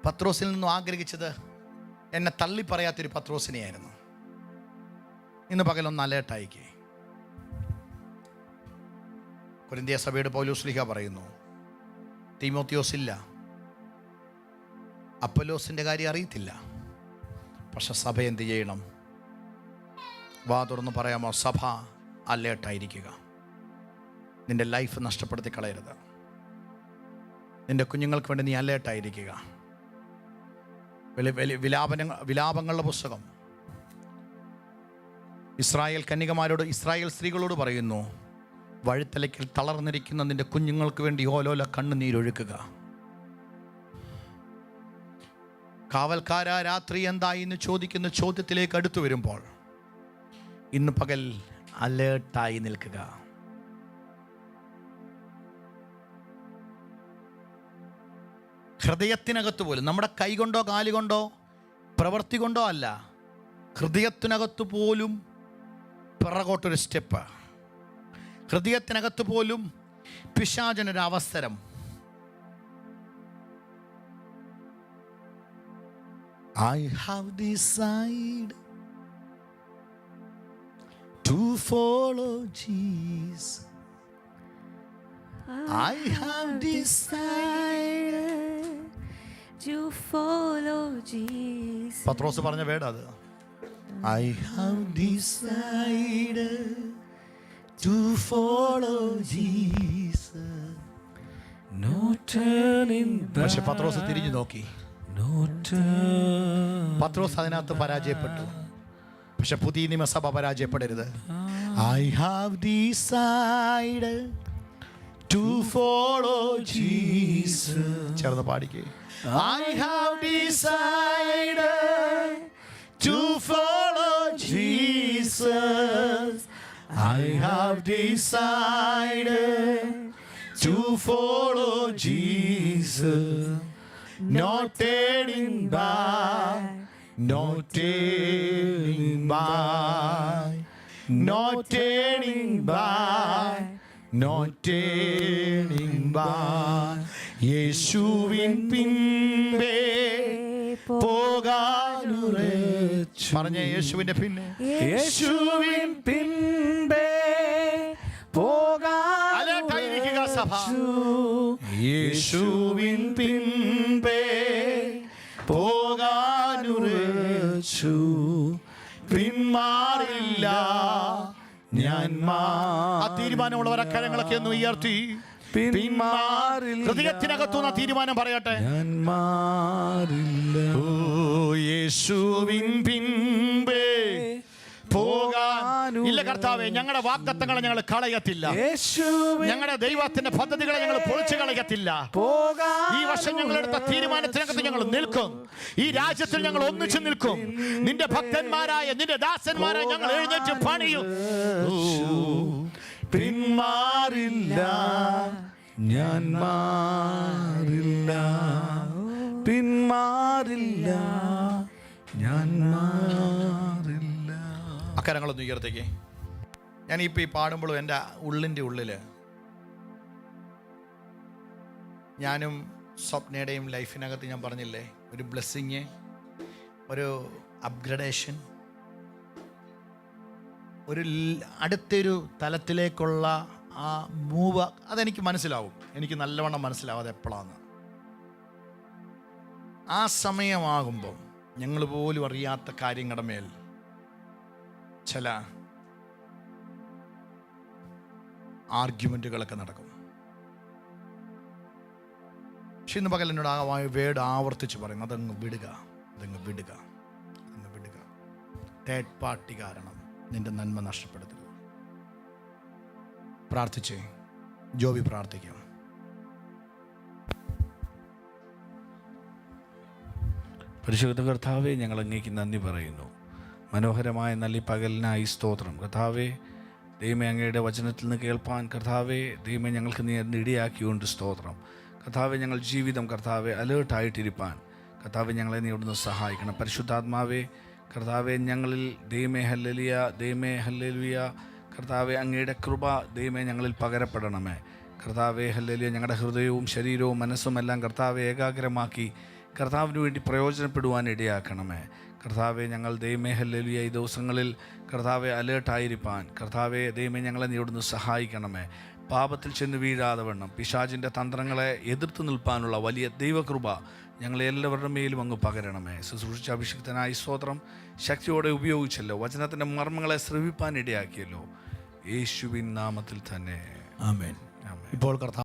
പത്രോസിൽ നിന്നും ആഗ്രഹിച്ചത് എന്നെ തള്ളി പറയാത്തൊരു പത്രോസിനെയായിരുന്നു. ഇന്ന് പകലൊന്ന് അലേർട്ടായിക്കേ. കൊരിന്ത്യ സഭയുടെ പൗലോസ് പറയുന്നു, തീമോത്തിയോസ് ഇല്ല, അപ്പൊല്ലോസിൻ്റെ കാര്യം അറിയത്തില്ല, പക്ഷെ സഭ എന്ത് ചെയ്യണം? വാ തുറന്ന് പറയാമോ? സഭ അലേർട്ടായിരിക്കുക. നിൻ്റെ ലൈഫ് നഷ്ടപ്പെടുത്തി കളയരുത്. നിൻ്റെ കുഞ്ഞുങ്ങൾക്ക് വേണ്ടി നീ അലേർട്ടായിരിക്കുക. വിലാപങ്ങളുടെ പുസ്തകം ഇസ്രായേൽ കന്യകമാരോട്, ഇസ്രായേൽ സ്ത്രീകളോട് പറയുന്നു, വഴിത്തലയ്ക്കൽ തളർന്നിരിക്കുന്ന നിന്റെ കുഞ്ഞുങ്ങൾക്ക് വേണ്ടി ഓലോല കണ്ണുനീരൊഴുക്കുക. കാവൽക്കാരാ, രാത്രി എന്തായി എന്ന് ചോദിക്കുന്ന ചോദ്യത്തിലേക്ക് അടുത്തു വരുമ്പോൾ ഇന്ന് പകൽ അലേർട്ടായി നിൽക്കുക. ഹൃദയത്തിനകത്ത് പോലും, നമ്മുടെ കൈകൊണ്ടോ കാലുകൊണ്ടോ പ്രവൃത്തി കൊണ്ടോ അല്ല, ഹൃദയത്തിനകത്ത് പോലും പിറകോട്ടൊരു സ്റ്റെപ്പ്, ഹൃദയത്തിനകത്ത് പോലും പിശാചനൊരു അവസരം. I have decided to follow Jesus. I have decided to follow Jesus. പത്രോസ് പറഞ്ഞ വേർഡ് അത്. I have decided to follow Jesus. No turning back. പക്ഷെ പത്രോസ് തിരിഞ്ഞു നോക്കി. No turning. പത്രോസ് അതിനകത്ത് പരാജയപ്പെട്ടു. പക്ഷെ പുതിയ നിയമസഭ പരാജയപ്പെടരുത്. I have decided to follow Jesus. ചേർന്ന് പാടിക്കേ. I have decided to follow Jesus. I have decided to follow Jesus. No turning back. No turning back. No turning back. No turning back. യേശുവിൻ പിൻപേ പോകാനുറച്ചു. പറഞ്ഞേ, യേശുവിന്റെ പിന്നെ. യേശുവിൻ പിൻപേ പോകാനുറച്ചു. സഭ യേശുവിൻ പിൻപേ പോകാനുറച്ചു. പിന്മാറില്ല ഞാൻ. ആ തീരുമാനമുള്ളവർ അക്കരങ്ങളൊക്കെ ഒന്ന് ഉയർത്തി. പിന്മാറില്ല. ഹൃദയത്തിനകത്തുനിന്ന് തീരുമാനം പറയട്ടെ. ഞാൻ മാറില്ല. ഓ യേശുവിൻ പിൻപേ പോകാൻ. ഇല്ല കർത്താവേ, ഞങ്ങളുടെ വാഗ്ദത്തങ്ങളെ ഞങ്ങൾ കളയത്തില്ല. ഞങ്ങളുടെ ദൈവത്തിന്റെ പദ്ധതികളെ ഞങ്ങൾ പൊളിച്ചു കളയത്തില്ല. ഈ വർഷം ഞങ്ങളെടുത്ത തീരുമാനത്തിനകത്ത് ഞങ്ങൾ നിൽക്കും. ഈ രാജ്യത്തിൽ ഞങ്ങൾ ഒന്നിച്ചു നിൽക്കും. നിന്റെ ഭക്തന്മാരായ നിന്റെ ദാസന്മാരായ ഞങ്ങൾ എഴുന്നേറ്റ് പണിയും. പിന്മാറില്ല ഞാൻ മാറില്ല. പിന്മാറില്ല ഞാൻ മാറില്ല. അക്കരങ്ങളൊന്ന് ഉയർത്തേക്ക്. ഞാനിപ്പോൾ ഈ പാടുമ്പോഴും എൻ്റെ ഉള്ളിൻ്റെ ഉള്ളിൽ ഞാനും സ്വപ്നയുടെയും ലൈഫിനകത്ത് ഞാൻ പറഞ്ഞില്ലേ, ഒരു ബ്ലെസ്സിങ്, ഒരു അപ്ഗ്രഡേഷൻ, ഒരു അടുത്തൊരു തലത്തിലേക്കുള്ള ആ മൂവ്, അതെനിക്ക് മനസ്സിലാവും. എനിക്ക് നല്ലവണ്ണം മനസ്സിലാവും അതെപ്പോഴാണ്. ആ സമയമാകുമ്പോൾ ഞങ്ങൾ പോലും അറിയാത്ത കാര്യങ്ങളുടെ മേൽ ചില ആർഗ്യുമെൻറ്റുകളൊക്കെ നടക്കും. പക്ഷെ ഇന്ന് പകൽ എന്നോട് ആ വേർഡ് ആവർത്തിച്ച് പറയും, അതങ്ങ് വിടുക, അതങ്ങ് വിടുക, അതങ്ങ് വിടുക. തേർഡ് പാർട്ടി കാരണം നിന്റെ നന്മ നഷ്ടപ്പെടുത്തരുത്. പ്രാർത്ഥിച്ചേ. ജോബി പ്രാർത്ഥിക്കാം. പരിശുദ്ധ കർത്താവേ, ഞങ്ങൾ അങ്ങേക്ക് നന്ദി പറയുന്നു. മനോഹരമായ നല്ല പകലിനായി സ്തോത്രം കർത്താവേ. ദൈവമേ, അങ്ങയുടെ വചനത്തിൽ നിന്ന് കേൾപ്പാൻ കർത്താവേ, ദൈവമേ ഞങ്ങൾക്ക് നീ ഇടയാക്കിയുണ്ട് സ്തോത്രം കർത്താവേ. ഞങ്ങൾ ജീവിതം കർത്താവെ അലേർട്ടായിട്ടിരിപ്പാൻ കർത്താവെ ഞങ്ങളെ നീ ഇവിടുന്ന് സഹായിക്കണം. പരിശുദ്ധാത്മാവേ കർത്താവെ, ഞങ്ങളിൽ ദൈവമേ ഹല്ലേലൂയ, ദൈവമേ ഹല്ലേലൂയ കർത്താവെ, അങ്ങയുടെ കൃപ ദൈവമേ ഞങ്ങളിൽ പകരപ്പെടണമേ കർത്താവെ. ഹല്ലേലൂയ. ഞങ്ങളുടെ ഹൃദയവും ശരീരവും മനസ്സും എല്ലാം കർത്താവെ ഏകാഗ്രമാക്കി കർത്താവിന് വേണ്ടി പ്രയോജനപ്പെടുവാൻ ഇടയാക്കണമേ കർത്താവെ. ഞങ്ങൾ ദൈവമേ ഹല്ലേലൂയ ഈ ദിവസങ്ങളിൽ കർത്താവെ അലേർട്ടായിരിക്കാൻ കർത്താവെ ദൈവമേ ഞങ്ങളെ നീ ഇവിടുന്ന് സഹായിക്കണമേ. പാപത്തിൽ ചെന്ന് വീഴാതെ വണ്ണം പിശാചിൻ്റെ തന്ത്രങ്ങളെ എതിർത്ത് നിൽപ്പാനുള്ള വലിയ ദൈവകൃപ ഞങ്ങളെല്ലാവരുടെ മേലും അങ്ങ് പകരണമേ. ശുശ്രൂഷിച്ച അഭിഷിക്തനായി സ്തോത്രം. ശക്തിയോടെ ഉപയോഗിച്ചല്ലോ, വചനത്തിൻ്റെ മർമ്മങ്ങളെ ശ്രവിപ്പാൻ ഇടയാക്കിയല്ലോ. യേശുവിൻ നാമത്തിൽ തന്നെ ആമേൻ. ഇപ്പോൾ കർത്താവ്